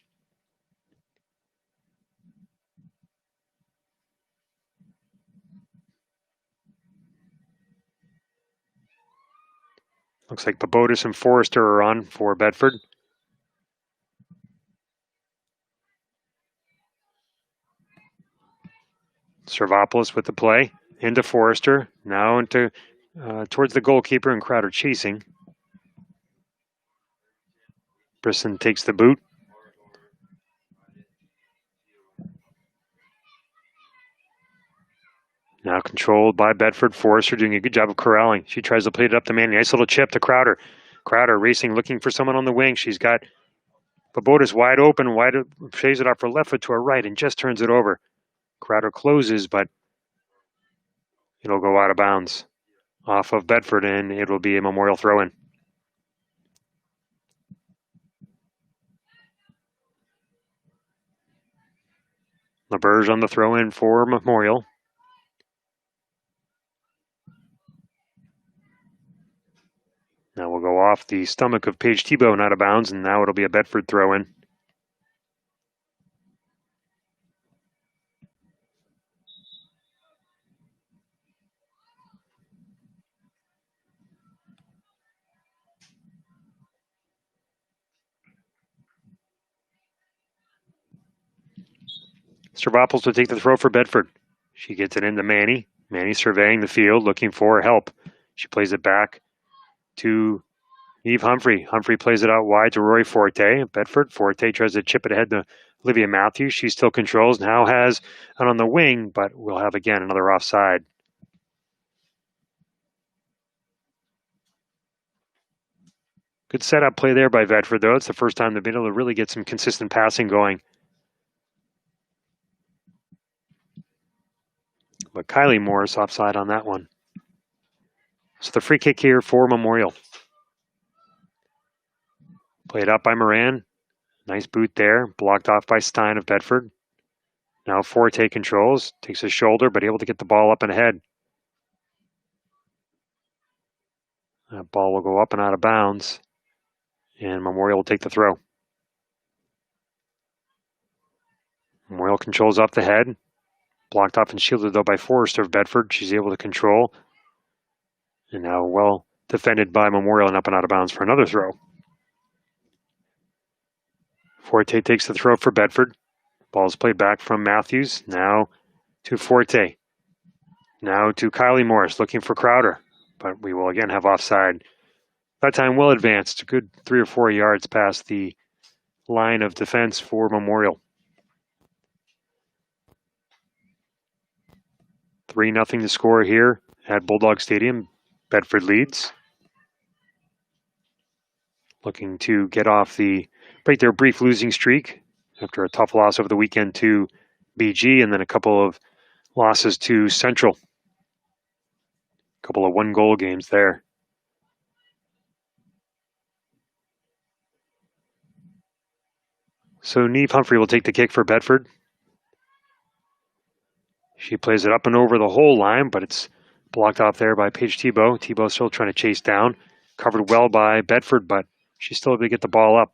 A: Looks like Babotis and Forrester are on for Bedford. Servopoulos with the play. Into Forrester. Now into towards the goalkeeper, and Crowder chasing. Brisson takes the boot. Now controlled by Bedford. Forrester doing a good job of corralling. She tries to play it up to Manny. Nice little chip to Crowder. Crowder racing, looking for someone on the wing. She's got Babotis wide open, shaves it off her left foot to her right, and just turns it over. Crowder closes, but it'll go out of bounds off of Bedford, and it will be a Memorial throw-in. LaBerge on the throw-in for Memorial. Now we'll go off the stomach of Paige Tebow and out of bounds, and now it'll be a Bedford throw-in. Servopoulos will take the throw for Bedford. She gets it into Manny. Manny surveying the field, looking for help. She plays it back to Eve Humphrey. Humphrey plays it out wide to Rory Forte. Bedford. Forte tries to chip it ahead to Olivia Matthews. She still controls. Now has it on the wing, but we'll have again another offside. Good setup play there by Bedford, though. It's the first time they've been able to really get some consistent passing going. But Kylie Morris offside on that one. So the free kick here for Memorial. Played up by Moran. Nice boot there. Blocked off by Stein of Bedford. Now Forte controls. Takes his shoulder, but able to get the ball up and ahead. That ball will go up and out of bounds. And Memorial will take the throw. Memorial controls off the head. Blocked off and shielded, though, by Forrester of Bedford. She's able to control. And now well defended by Memorial and up and out of bounds for another throw. Forte takes the throw for Bedford. Ball's played back from Matthews. Now to Forte. Now to Kylie Morris looking for Crowder. But we will again have offside. That time well advanced, a good 3 or 4 yards past the line of defense for Memorial. 3-0 to score here at Bulldog Stadium. Bedford leads. Looking to get off break their brief losing streak after a tough loss over the weekend to BG and then a couple of losses to Central. A couple of 1-goal games there. So Neve Humphrey will take the kick for Bedford. She plays it up and over the whole line, but it's blocked off there by Paige Thibault. Thibault still trying to chase down. Covered well by Bedford, but she's still able to get the ball up.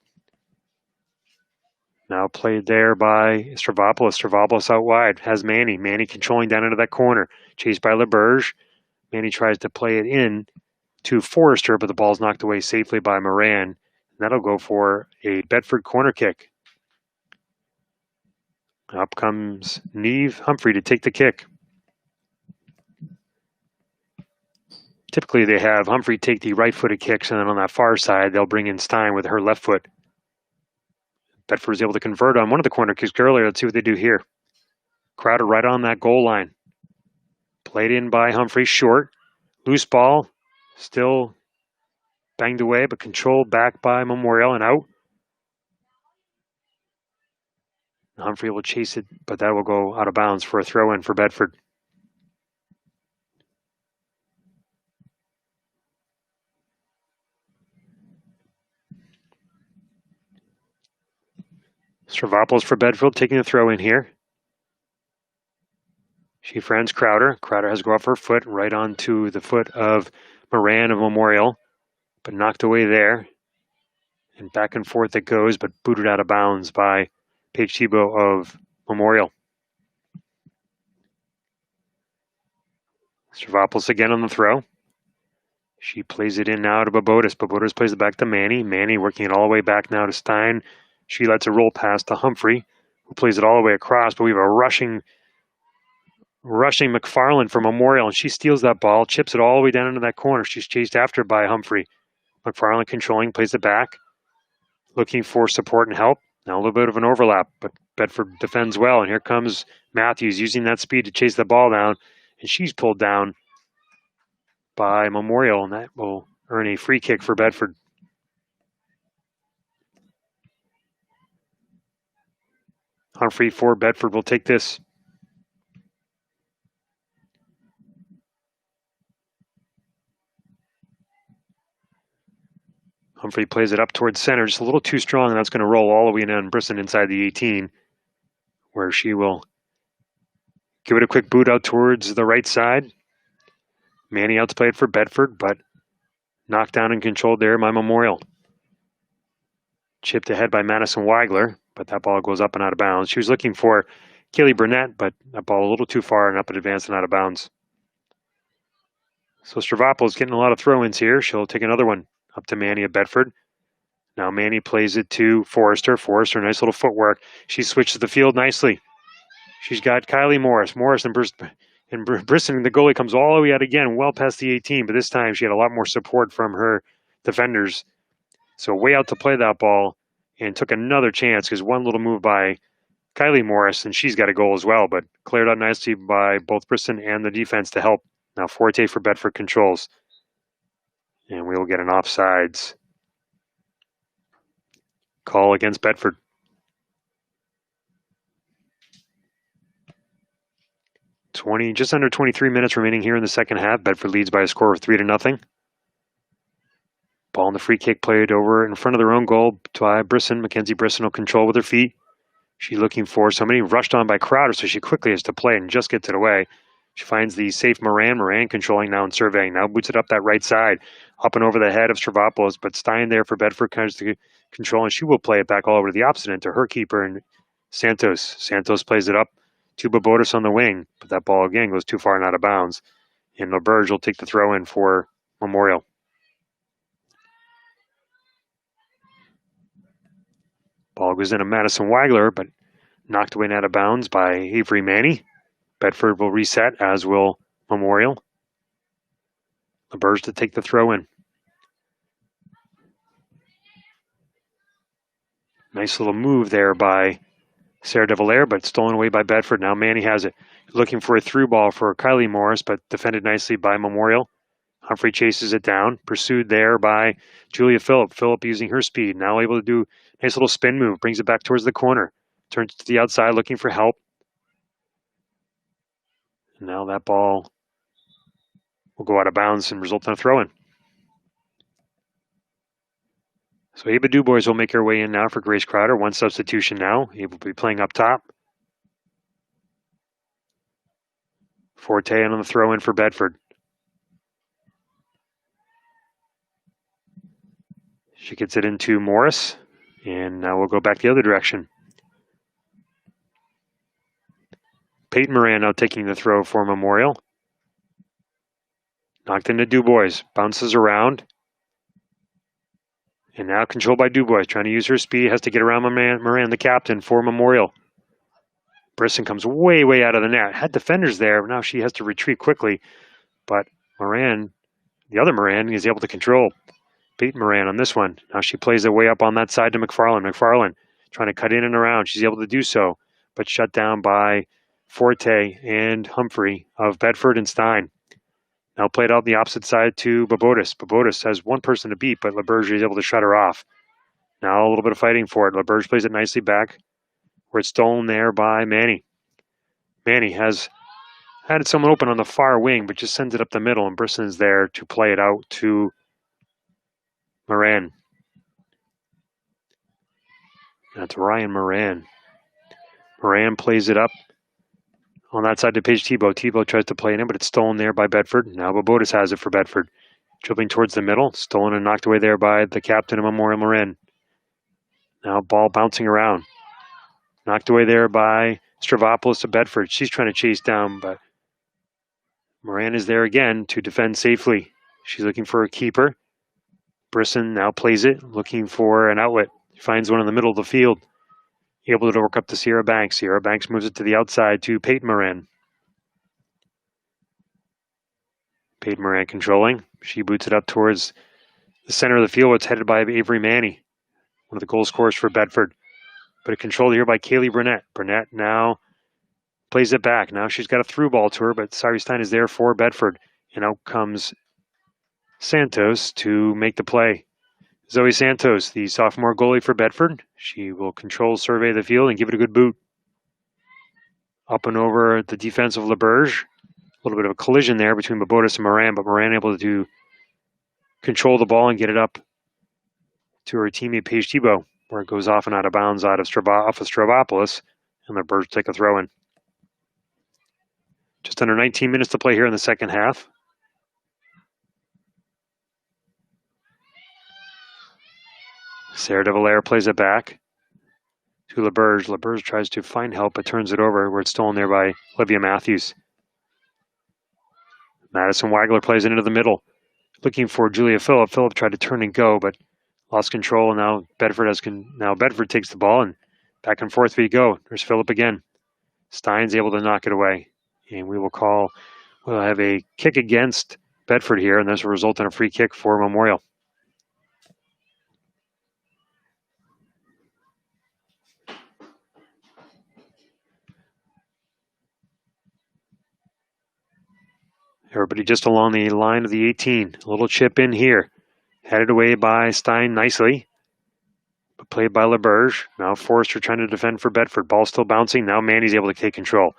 A: Now played there by Stravopoulos. Stravopoulos out wide. Has Manny. Manny controlling down into that corner. Chased by LeBerge. Manny tries to play it in to Forrester, but the ball's knocked away safely by Moran. That'll go for a Bedford corner kick. Up comes Neve Humphrey to take the kick. Typically they have Humphrey take the right-footed kicks, and then on that far side, they'll bring in Stein with her left foot. Bedford was able to convert on one of the corner kicks earlier. Let's see what they do here. Crowder right on that goal line. Played in by Humphrey, short. Loose ball, still banged away, but controlled back by Memorial and out. Humphrey will chase it, but that will go out of bounds for a throw-in for Bedford. Stravopoulos for Bedford, taking the throw in here. She friends Crowder. Crowder has to go off her foot right onto the foot of Moran of Memorial, but knocked away there. And back and forth it goes, but booted out of bounds by Paige Thibault of Memorial. Stravopoulos again on the throw. She plays it in now to Babotis. Babotis plays it back to Manny. Manny working it all the way back now to Stein. She lets a roll pass to Humphrey, who plays it all the way across, but we have a rushing McFarland for Memorial, and she steals that ball, chips it all the way down into that corner. She's chased after by Humphrey. McFarland controlling, plays it back, looking for support and help. Now a little bit of an overlap, but Bedford defends well, and here comes Matthews using that speed to chase the ball down, and she's pulled down by Memorial, and that will earn a free kick for Bedford. Humphrey for Bedford will take this. Humphrey plays it up towards center, just a little too strong, and that's going to roll all the way down Brisson inside the 18, where she will give it a quick boot out towards the right side. Manny outplayed for Bedford, but knocked down and controlled there by Memorial. Chipped ahead by Madison Weigler, but that ball goes up and out of bounds. She was looking for Kaylee Burnett, but that ball a little too far and up and advanced and out of bounds. So Stravopoulos getting a lot of throw-ins here. She'll take another one up to Manny at Bedford. Now Manny plays it to Forrester. Forrester, nice little footwork. She switches the field nicely. She's got Kylie Morris. Morris and Brisson, the goalie, comes all the way out again, well past the 18, but this time she had a lot more support from her defenders. So way out to play that ball and took another chance because one little move by Kylie Morris, and she's got a goal as well, but cleared out nicely by both Brisson and the defense to help. Now Forte for Bedford controls. And we will get an offsides call against Bedford. Just under 23 minutes remaining here in the second half. Bedford leads by a score of 3-0. Ball in the free kick played over in front of their own goal by Brisson. Mackenzie Brisson will control with her feet. She's looking for somebody, rushed on by Crowder, so she quickly has to play and just gets it away. She finds the safe Moran. Moran controlling now and surveying. Now boots it up that right side, up and over the head of Stravopoulos, but Stein there for Bedford comes to control, and she will play it back all over to the opposite end to her keeper and Santos. Santos plays it up to Babotis on the wing, but that ball again goes too far and out of bounds. And LeBerge will take the throw in for Memorial. Ball goes into Madison Weigler, but knocked away and out of bounds by Avery Manny. Bedford will reset, as will Memorial. LeBerge to take the throw in. Nice little move there by Sarah de Valera, but stolen away by Bedford. Now Manny has it. Looking for a through ball for Kylie Morris, but defended nicely by Memorial. Humphrey chases it down, pursued there by Julia Phillip. Phillip using her speed, now able to do a nice little spin move, brings it back towards the corner. Turns to the outside, looking for help. Now that ball will go out of bounds and result in a throw-in. So Ava Dubois will make her way in now for Grace Crowder. One substitution now. Ava will be playing up top. Forte on the throw-in for Bedford. She gets it into Morris, and now we'll go back the other direction. Peyton Moran now taking the throw for Memorial. Knocked into Dubois, bounces around. And now controlled by Dubois, trying to use her speed, has to get around Moran, the captain for Memorial. Brisson comes way, way out of the net. Had defenders there, now she has to retreat quickly. But Moran, the other Moran, is able to control Peyton Moran on this one. Now she plays it way up on that side to McFarland. McFarland trying to cut in and around. She's able to do so, but shut down by Forte and Humphrey of Bedford and Stein. Now played out the opposite side to Babotis. Babotis has one person to beat, but LaBerge is able to shut her off. Now a little bit of fighting for it. LaBerge plays it nicely back, where it's stolen there by Manny. Manny has had someone open on the far wing, but just sends it up the middle, and Brisson's there to play it out to Moran. That's Ryan Moran. Moran plays it up on that side to Paige Tebow. Tebow tries to play it in, but it's stolen there by Bedford. Now Babotis has it for Bedford. Dribbling towards the middle. Stolen and knocked away there by the captain of Memorial, Moran. Now ball bouncing around. Knocked away there by Stravopoulos of Bedford. She's trying to chase down, but Moran is there again to defend safely. She's looking for a keeper. Brisson now plays it, looking for an outlet. Finds one in the middle of the field. Able to work up to Sierra Banks. Sierra Banks moves it to the outside to Peyton Moran. Peyton Moran controlling. She boots it up towards the center of the field. It's headed by Avery Manny, one of the goal scorers for Bedford. But it's controlled here by Kaylee Burnett. Burnett now plays it back. Now she's got a through ball to her, but Sari Stein is there for Bedford. And out comes Santos to make the play. Zoe Santos, the sophomore goalie for Bedford. She will control, survey the field, and give it a good boot. Up and over the defense of LaBerge. A little bit of a collision there between Babotis and Moran, but Moran able to control the ball and get it up to her teammate Paige Tebow, where it goes off and out of bounds off of Stravopoulos, and LaBerge take a throw in. Just under 19 minutes to play here in the second half. Sarah de Valera plays it back to LaBerge. LaBerge tries to find help, but turns it over where it's stolen there by Olivia Matthews. Madison Wagler plays it into the middle, looking for Julia Phillip. Phillip tried to turn and go, but lost control. And now Bedford takes the ball, and back and forth we go. There's Phillip again. Stein's able to knock it away, and we'll have a kick against Bedford here, and this will result in a free kick for Memorial. Everybody just along the line of the 18. A little chip in here. Headed away by Stein nicely. But played by LaBerge. Now Forrester trying to defend for Bedford. Ball still bouncing. Now Manny's able to take control.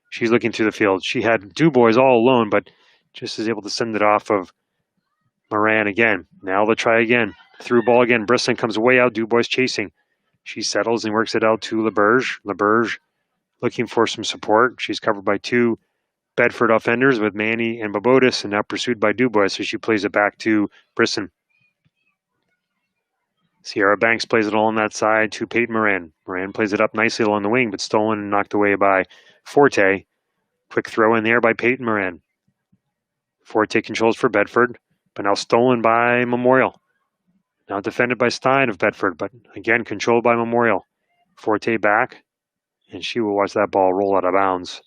A: She's looking through the field. She had Dubois all alone, but just is able to send it off of Moran again. Now they'll try again. Through ball again. Brisson comes way out. Dubois chasing. She settles and works it out to LaBerge. LaBerge looking for some support. She's covered by two Bedford offenders with Manny and Babotis, and now pursued by Dubois, so she plays it back to Brisson. Sierra Banks plays it all on that side to Peyton Moran. Moran plays it up nicely along the wing, but stolen and knocked away by Forte. Quick throw in there by Peyton Moran. Forte controls for Bedford, but now stolen by Memorial. Now defended by Stein of Bedford, but again controlled by Memorial. Forte back, and she will watch that ball roll out of bounds.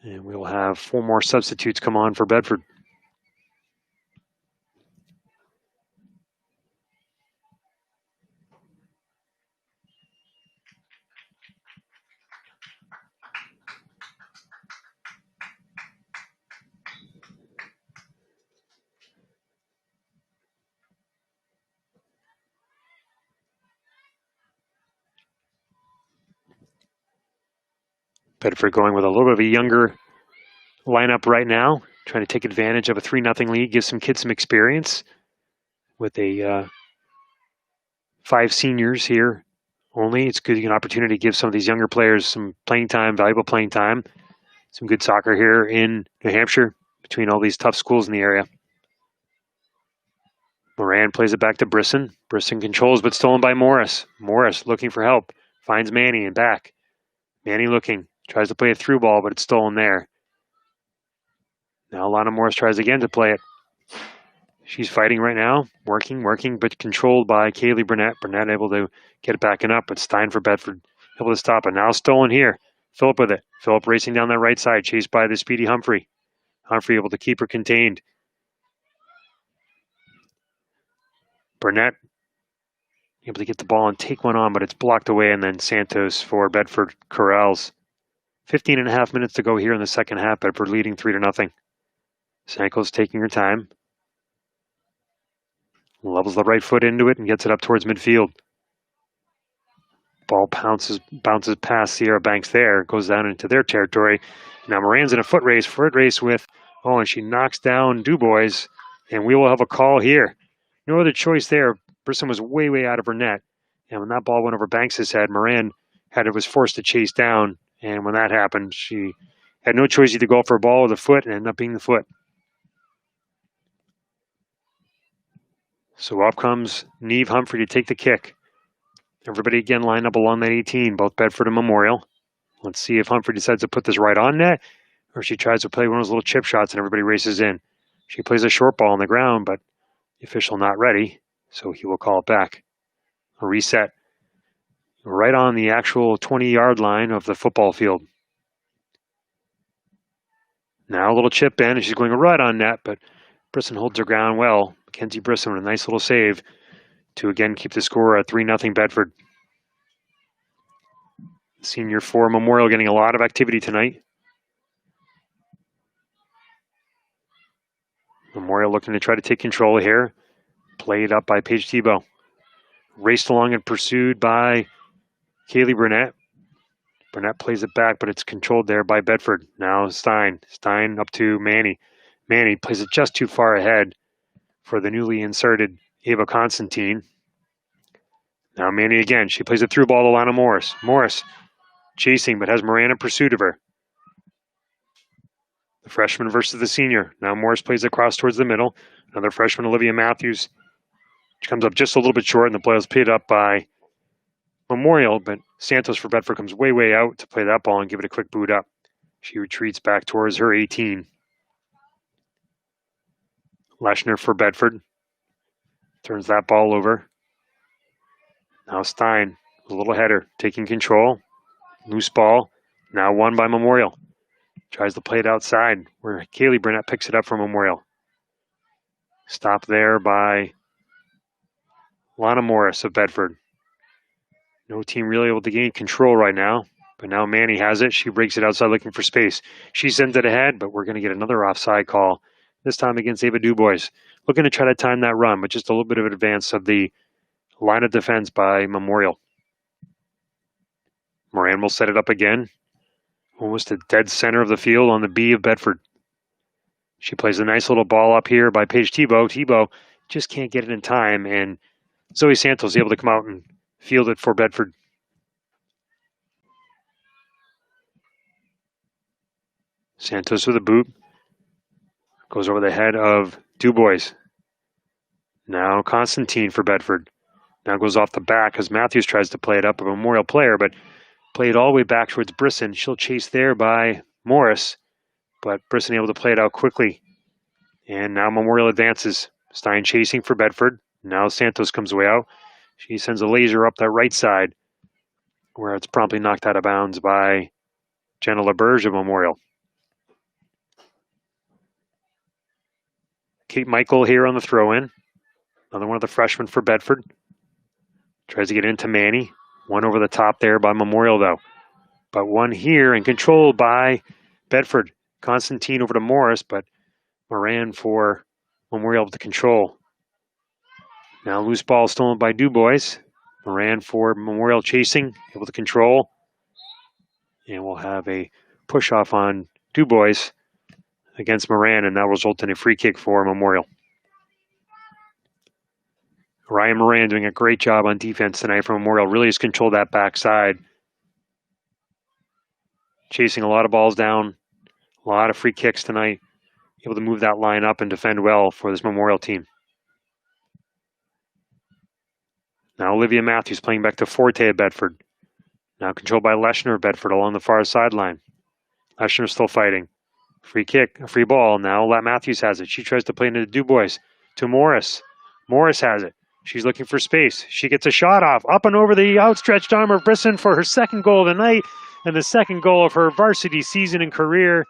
A: And we'll have 4 more substitutes come on for Bedford. Bedford going with a little bit of a younger lineup right now, trying to take advantage of a 3-0 lead, give some kids some experience with a 5 seniors here only. It's good, an opportunity to give some of these younger players some playing time, valuable playing time. Some good soccer here in New Hampshire between all these tough schools in the area. Moran plays it back to Brisson. Brisson controls, but stolen by Morris. Morris looking for help. Finds Manny and back. Manny looking. Tries to play a through ball, but it's stolen there. Now Lana Morris tries again to play it. She's fighting right now. Working, but controlled by Kaylee Burnett. Burnett able to get it back and up, but Stein for Bedford able to stop it. Now stolen here. Phillip with it. Phillip racing down that right side, chased by the speedy Humphrey. Humphrey able to keep her contained. Burnett able to get the ball and take one on, but it's blocked away, and then Santos for Bedford corrals. 15.5 minutes to go here in the second half. Bedford leading 3-0. Sanko's taking her time. Levels the right foot into it and gets it up towards midfield. Ball bounces past Sierra Banks there, goes down into their territory. Now Moran's in a foot race with, and she knocks down Dubois, and we will have a call here. No other choice there. Brisson was way out of her net, and when that ball went over Banks' head, Moran was forced to chase down, and when that happened, she had no choice either go for a ball or the foot, and ended up being the foot. So up comes Neve Humphrey to take the kick. Everybody again lined up along that 18, both Bedford and Memorial. Let's see if Humphrey decides to put this right on net, or she tries to play one of those little chip shots and everybody races in. She plays a short ball on the ground, but the official not ready, so he will call it back. A reset right on the actual 20-yard line of the football field. Now a little chip in, and she's going right on net, but Brisson holds her ground well. Mackenzie Brisson with a nice little save to again keep the score at 3-0 Bedford. Senior for Memorial getting a lot of activity tonight. Memorial looking to try to take control here. Played up by Paige Tebow. Raced along and pursued by Kaylee Burnett. Burnett plays it back, but it's controlled there by Bedford. Now Stein. Stein up to Manny. Manny plays it just too far ahead for the newly inserted Ava Constantine. Now Manny again. She plays it through ball to Lana Morris. Morris chasing, but has Moran in pursuit of her. The freshman versus the senior. Now Morris plays across towards the middle. Another freshman, Olivia Matthews. She comes up just a little bit short, and the play was paid up by Memorial, but Santos for Bedford comes way out to play that ball and give it a quick boot up. She retreats back towards her 18. Leshner for Bedford. Turns that ball over. Now Stein, a little header, taking control. Loose ball, now won by Memorial. Tries to play it outside, where Kaylee Burnett picks it up for Memorial. Stopped there by Lana Morris of Bedford. No team really able to gain control right now, but now Manny has it. She breaks it outside looking for space. She sends it ahead, but we're going to get another offside call, this time against Ava Dubois. Looking to try to time that run, but just a little bit of advance of the line of defense by Memorial. Moran will set it up again. Almost at dead center of the field on the B of Bedford. She plays a nice little ball up here by Paige Tebow. Tebow just can't get it in time, and Zoe Santos is able to come out and field it for Bedford. Santos with a boot. Goes over the head of Dubois. Now Constantine for Bedford. Now goes off the back as Matthews tries to play it up, a Memorial player, but played all the way back towards Brisson. She'll chase there by Morris, but Brisson able to play it out quickly. And now Memorial advances. Stein chasing for Bedford. Now Santos comes way out. She sends a laser up that right side, where it's promptly knocked out of bounds by Jenna LaBerge of Memorial. Kate Michael here on the throw-in. Another one of the freshmen for Bedford. Tries to get into Manny. One over the top there by Memorial, though. But one here and controlled by Bedford. Constantine over to Morris, but Moran for Memorial able to control. Now loose ball stolen by Dubois. Moran for Memorial chasing, able to control. And we'll have a push off on Dubois against Moran, and that will result in a free kick for Memorial. Ryan Moran doing a great job on defense tonight for Memorial. Really has controlled that backside. Chasing a lot of balls down. A lot of free kicks tonight. Able to move that line up and defend well for this Memorial team. Now Olivia Matthews playing back to Forte at Bedford. Now controlled by Leshner of Bedford along the far sideline. Leshner still fighting. Free kick, a free ball. Now Matthews has it. She tries to play into Dubois. To Morris. Morris has it. She's looking for space. She gets a shot off. Up and over the outstretched arm of Brisson for her second goal of the night and the second goal of her varsity season and career.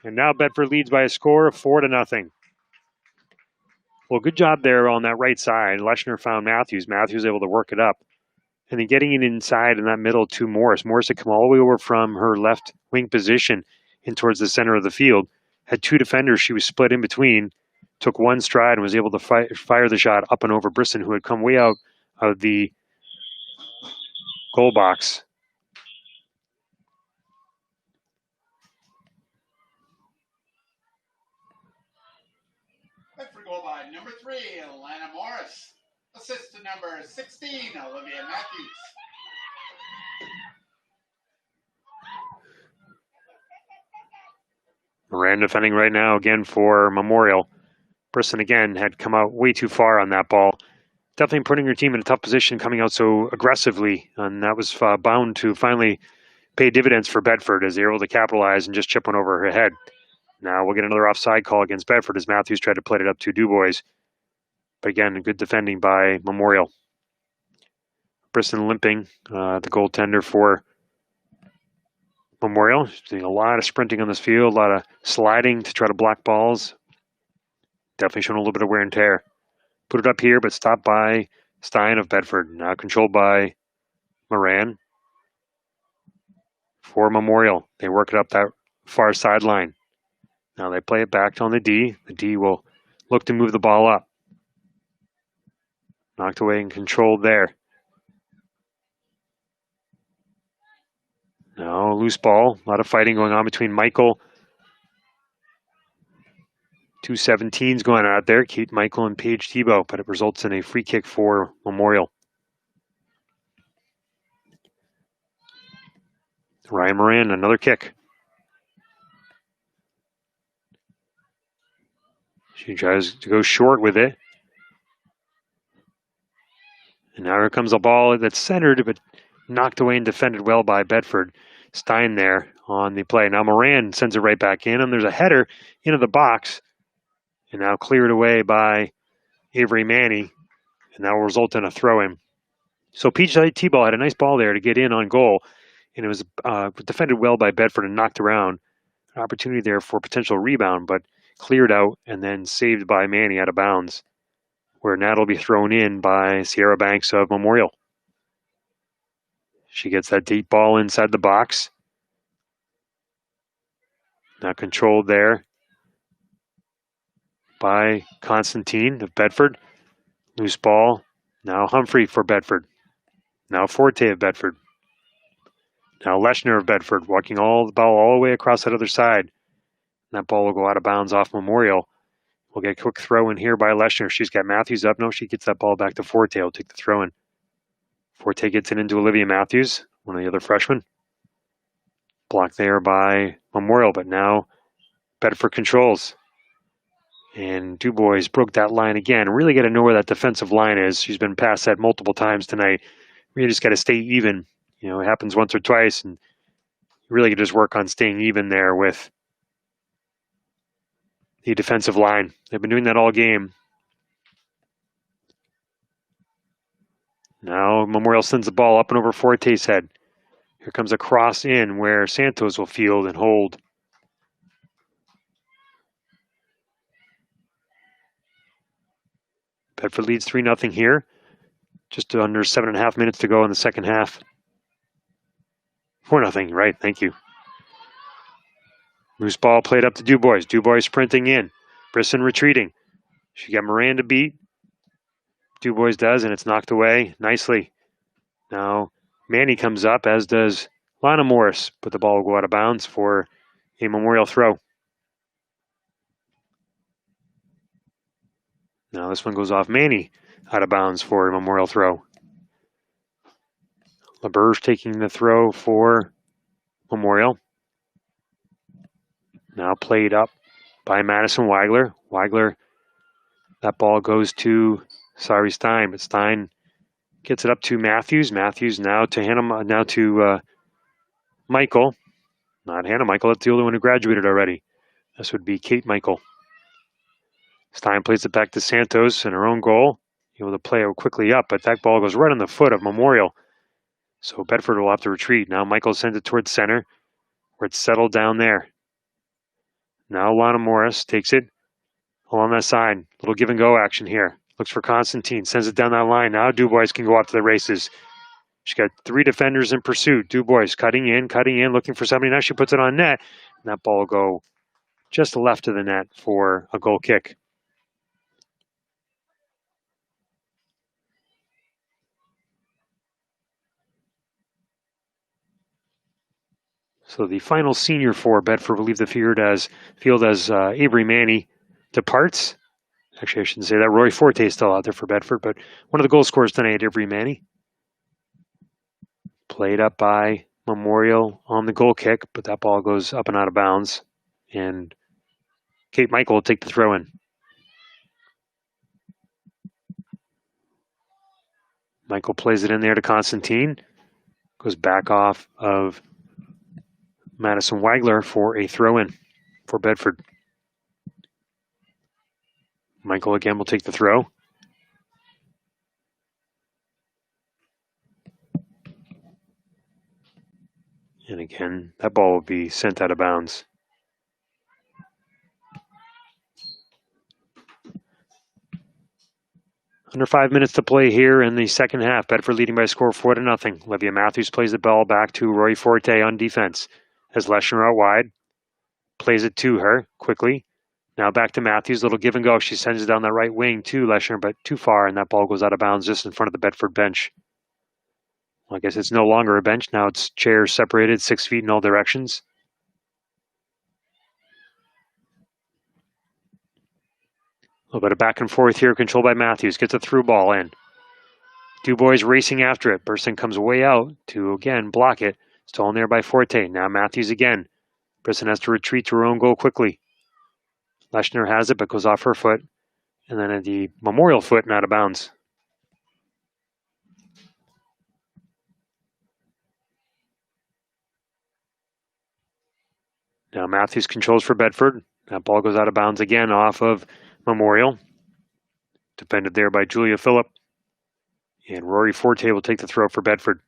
A: And now Bedford leads by a score of 4-0. Well, good job there on that right side. Leshner found Matthews. Matthews able to work it up. And then getting it inside in that middle to Morris. Morris had come all the way over from her left wing position in towards the center of the field. Had two defenders she was split in between. Took one stride and was able to fire the shot up and over Brisson, who had come way out of the goal box.
B: Bedford goal by number 3, Alana Morris. Assist to number 16, Olivia Matthews.
A: Moran defending right now again for Memorial. Brisson again had come out way too far on that ball. Definitely putting her team in a tough position, coming out so aggressively, and that was bound to finally pay dividends for Bedford as they were able to capitalize and just chip one over her head. Now we'll get another offside call against Bedford as Matthews tried to play it up to Dubois. But again, good defending by Memorial. Brisson limping, the goaltender for Memorial. She's doing a lot of sprinting on this field, a lot of sliding to try to block balls. Definitely showing a little bit of wear and tear. Put it up here, but stopped by Stein of Bedford. Now controlled by Moran. For Memorial, they work it up that far sideline. Now they play it back on the D. The D will look to move the ball up. Knocked away and controlled there. Now loose ball. A lot of fighting going on between Michael. 2 17s going out there. Kate Michael and Paige Tebow, but it results in a free kick for Memorial. Ryan Moran, another kick. She tries to go short with it. And now here comes a ball that's centered, but knocked away and defended well by Bedford. Stein there on the play. Now Moran sends it right back in, and there's a header into the box. And now cleared away by Avery Manny. And that will result in a throw-in. So Paige Tebow had a nice ball there to get in on goal. And it was defended well by Bedford and knocked around. An opportunity there for potential rebound, but cleared out and then saved by Manny out of bounds, where now it'll be thrown in by Sierra Banks of Memorial. She gets that deep ball inside the box. Now controlled there by Constantine of Bedford. Loose ball. Now Humphrey for Bedford. Now Forte of Bedford. Now Leshner of Bedford walking the ball all the way across that other side. That ball will go out of bounds off Memorial. We'll get a quick throw in here by Leshner. She's got Matthews up. No, she gets that ball back to Forte. Will take the throw in. Forte gets it into Olivia Matthews, one of the other freshmen. Blocked there by Memorial, but now Bedford controls. And Dubois broke that line again. Really got to know where that defensive line is. She's been past that multiple times tonight. We just got to stay even. You know, it happens once or twice, and you really just work on staying even there with the defensive line. They've been doing that all game. Now Memorial sends the ball up and over Forte's head. Here comes a cross in where Santos will field and hold. Bedford leads 3-0 here. Just under 7.5 minutes to go in the second half. 4-0, right, thank you. Loose ball played up to Dubois. Dubois sprinting in. Brisson retreating. She got Moran to beat. Dubois does, and it's knocked away nicely. Now Manny comes up, as does Lana Morris, but the ball will go out of bounds for a Memorial throw. Now this one goes off Manny, out of bounds for a Memorial throw. LaBerge taking the throw for Memorial. Now played up by Madison Weigler. Weigler, that ball goes to Stein, but Stein gets it up to Matthews. Matthews now to Hannah, now to Michael. Not Hannah Michael, that's the only one who graduated already. This would be Kate Michael. Stein plays it back to Santos in her own goal. Able to play it quickly up, but that ball goes right on the foot of Memorial. So Bedford will have to retreat. Now Michael sends it towards center, where it's settled down there. Now Lana Morris takes it along that side. Little give and go action here. Looks for Constantine, sends it down that line. Now Dubois can go off to the races. She's got 3 defenders in pursuit. Dubois cutting in, looking for somebody. Now she puts it on net. And that ball will go just left of the net for a goal kick. So the final senior for Bedford will leave the field as Avery Manny departs. Actually, I shouldn't say that. Roy Forte is still out there for Bedford, but one of the goal scorers tonight, Avery Manny. Played up by Memorial on the goal kick, but that ball goes up and out of bounds. And Kate Michael will take the throw in. Michael plays it in there to Constantine. Goes back off of Madison Weigler for a throw in for Bedford. Michael again will take the throw. And again, that ball will be sent out of bounds. Under 5 minutes to play here in the second half. Bedford leading by a score of 4-0. Olivia Matthews plays the ball back to Roy Forte on defense. As Leshner out wide. Plays it to her quickly. Now back to Matthews. Little give and go. She sends it down the right wing to Leshner, but too far, and that ball goes out of bounds just in front of the Bedford bench. Well, I guess it's no longer a bench. Now it's chairs separated 6 feet in all directions. A little bit of back and forth here, controlled by Matthews. Gets a through ball in. Dubois racing after it. Burson comes way out to, again, block it. Stolen there by Forte. Now Matthews again. Burson has to retreat to her own goal quickly. Leshner has it, but goes off her foot. And then at the Memorial foot and out of bounds. Now Matthews controls for Bedford. That ball goes out of bounds again off of Memorial. Defended there by Julia Phillip. And Rory Forte will take the throw for Bedford.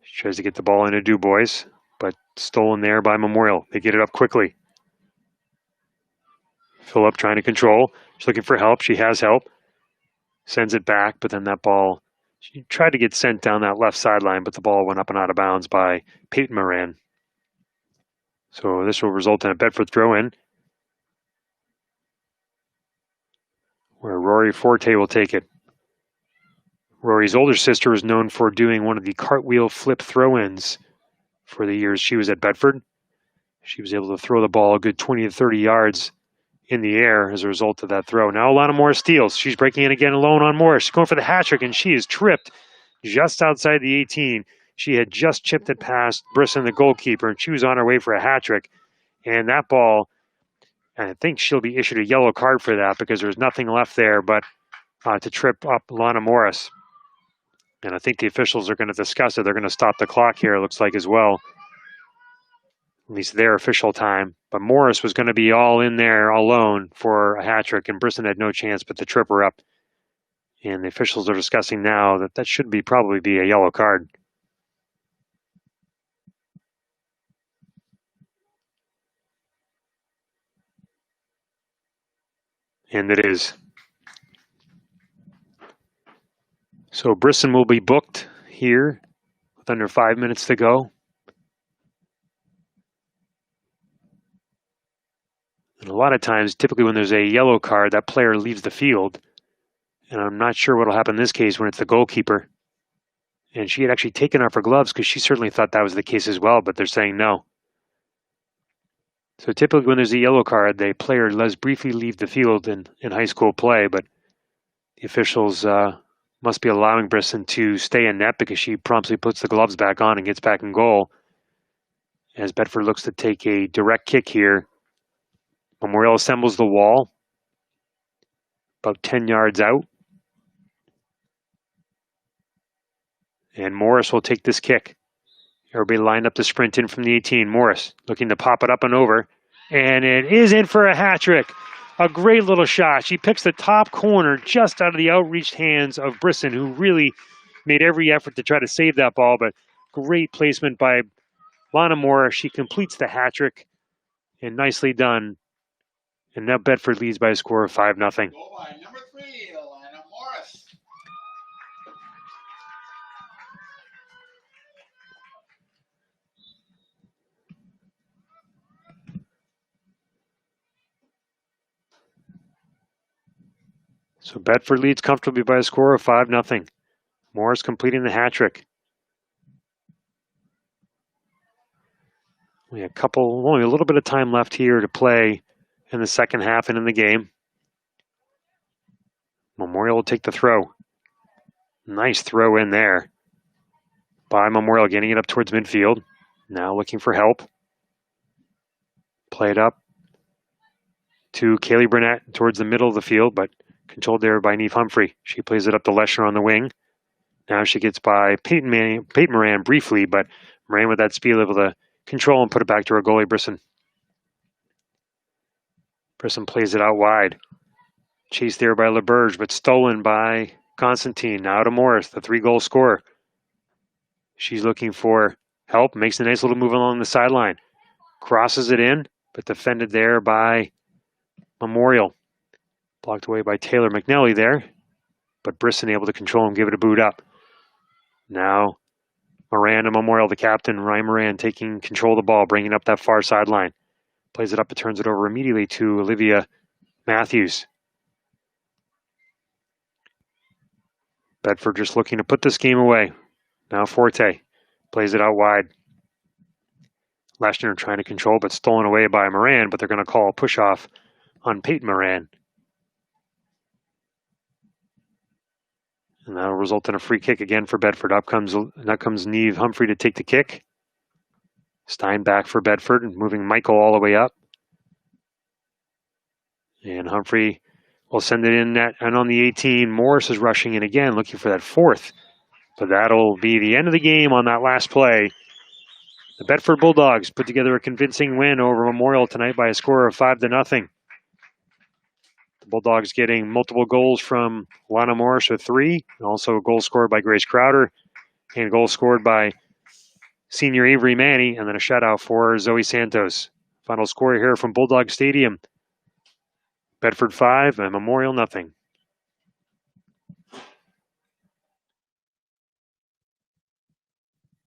A: She tries to get the ball into Dubois, but stolen there by Memorial. They get it up quickly. Phillip trying to control. She's looking for help. She has help. Sends it back, but then that ball, she tried to get sent down that left sideline, but the ball went up and out of bounds by Peyton Moran. So this will result in a Bedford throw-in, where Rory Forte will take it. Rory's older sister is known for doing one of the cartwheel flip throw-ins for the years she was at Bedford. She was able to throw the ball a good 20 to 30 yards in the air as a result of that throw. Now Alana Morris steals. She's breaking in again alone on Morris. She's going for the hat trick, and she is tripped just outside the 18. She had just chipped it past Brisson, the goalkeeper, and she was on her way for a hat trick. And that ball, I think she'll be issued a yellow card for that because there's nothing left there but to trip up Alana Morris. And I think the officials are going to discuss it. They're going to stop the clock here, it looks like, as well. At least their official time. But Morris was going to be all in there alone for a hat trick, and Brisson had no chance but to trip her up. And the officials are discussing now that that should probably be a yellow card. And it is. So Brisson will be booked here with under 5 minutes to go. And a lot of times, typically when there's a yellow card, that player leaves the field. And I'm not sure what will happen in this case when it's the goalkeeper. And she had actually taken off her gloves because she certainly thought that was the case as well, but they're saying no. So typically when there's a yellow card, the player does briefly leave the field in high school play, but the officials must be allowing Brisson to stay in net because she promptly puts the gloves back on and gets back in goal. As Bedford looks to take a direct kick here, Memorial assembles the wall about 10 yards out. And Morris will take this kick. Everybody lined up to sprint in from the 18. Morris looking to pop it up and over. And it is in for a hat trick. A great little shot. She picks the top corner just out of the outreached hands of Brisson, who really made every effort to try to save that ball. But great placement by Lana Morris. She completes the hat trick. And nicely done. And now Bedford leads by a score of 5-0.
B: Goal by number 3, Lana Morris.
A: So Bedford leads comfortably by a score of 5-0. Morris completing the hat trick. Only a little bit of time left here to play in the second half and in the game. Memorial will take the throw. Nice throw in there by Memorial, getting it up towards midfield. Now looking for help. Played up to Kaylee Burnett towards the middle of the field, but controlled there by Neve Humphrey. She plays it up to Lesher on the wing. Now she gets by Peyton Moran briefly, but Moran with that speed able to control and put it back to her goalie, Brisson. Brisson plays it out wide. Chased there by LeBurge, but stolen by Constantine. Now to Morris, the 3-goal scorer. She's looking for help, makes a nice little move along the sideline. Crosses it in, but defended there by Memorial. Blocked away by Taylor McNally there, but Brisson able to control and give it a boot up. Now Moran and Memorial, the captain, Ryan Moran taking control of the ball, bringing up that far sideline. Plays it up and turns it over immediately to Olivia Matthews. Bedford just looking to put this game away. Now Forte plays it out wide. Lashner trying to control, but stolen away by Moran, but they're going to call a push-off on Peyton Moran. And that'll result in a free kick again for Bedford. Up comes Neve Humphrey to take the kick. Stein back for Bedford, moving Michael all the way up. And Humphrey will send it in and on the 18. Morris is rushing in again, looking for that 4th. But that'll be the end of the game on that last play. The Bedford Bulldogs put together a convincing win over Memorial tonight by a score of 5-0. The Bulldogs getting multiple goals from Lana Morris with 3, and also a goal scored by Grace Crowder, and a goal scored by senior Avery Manny, and then a shutout for Zoe Santos. Final score here from Bulldog Stadium. Bedford 5 and Memorial 0.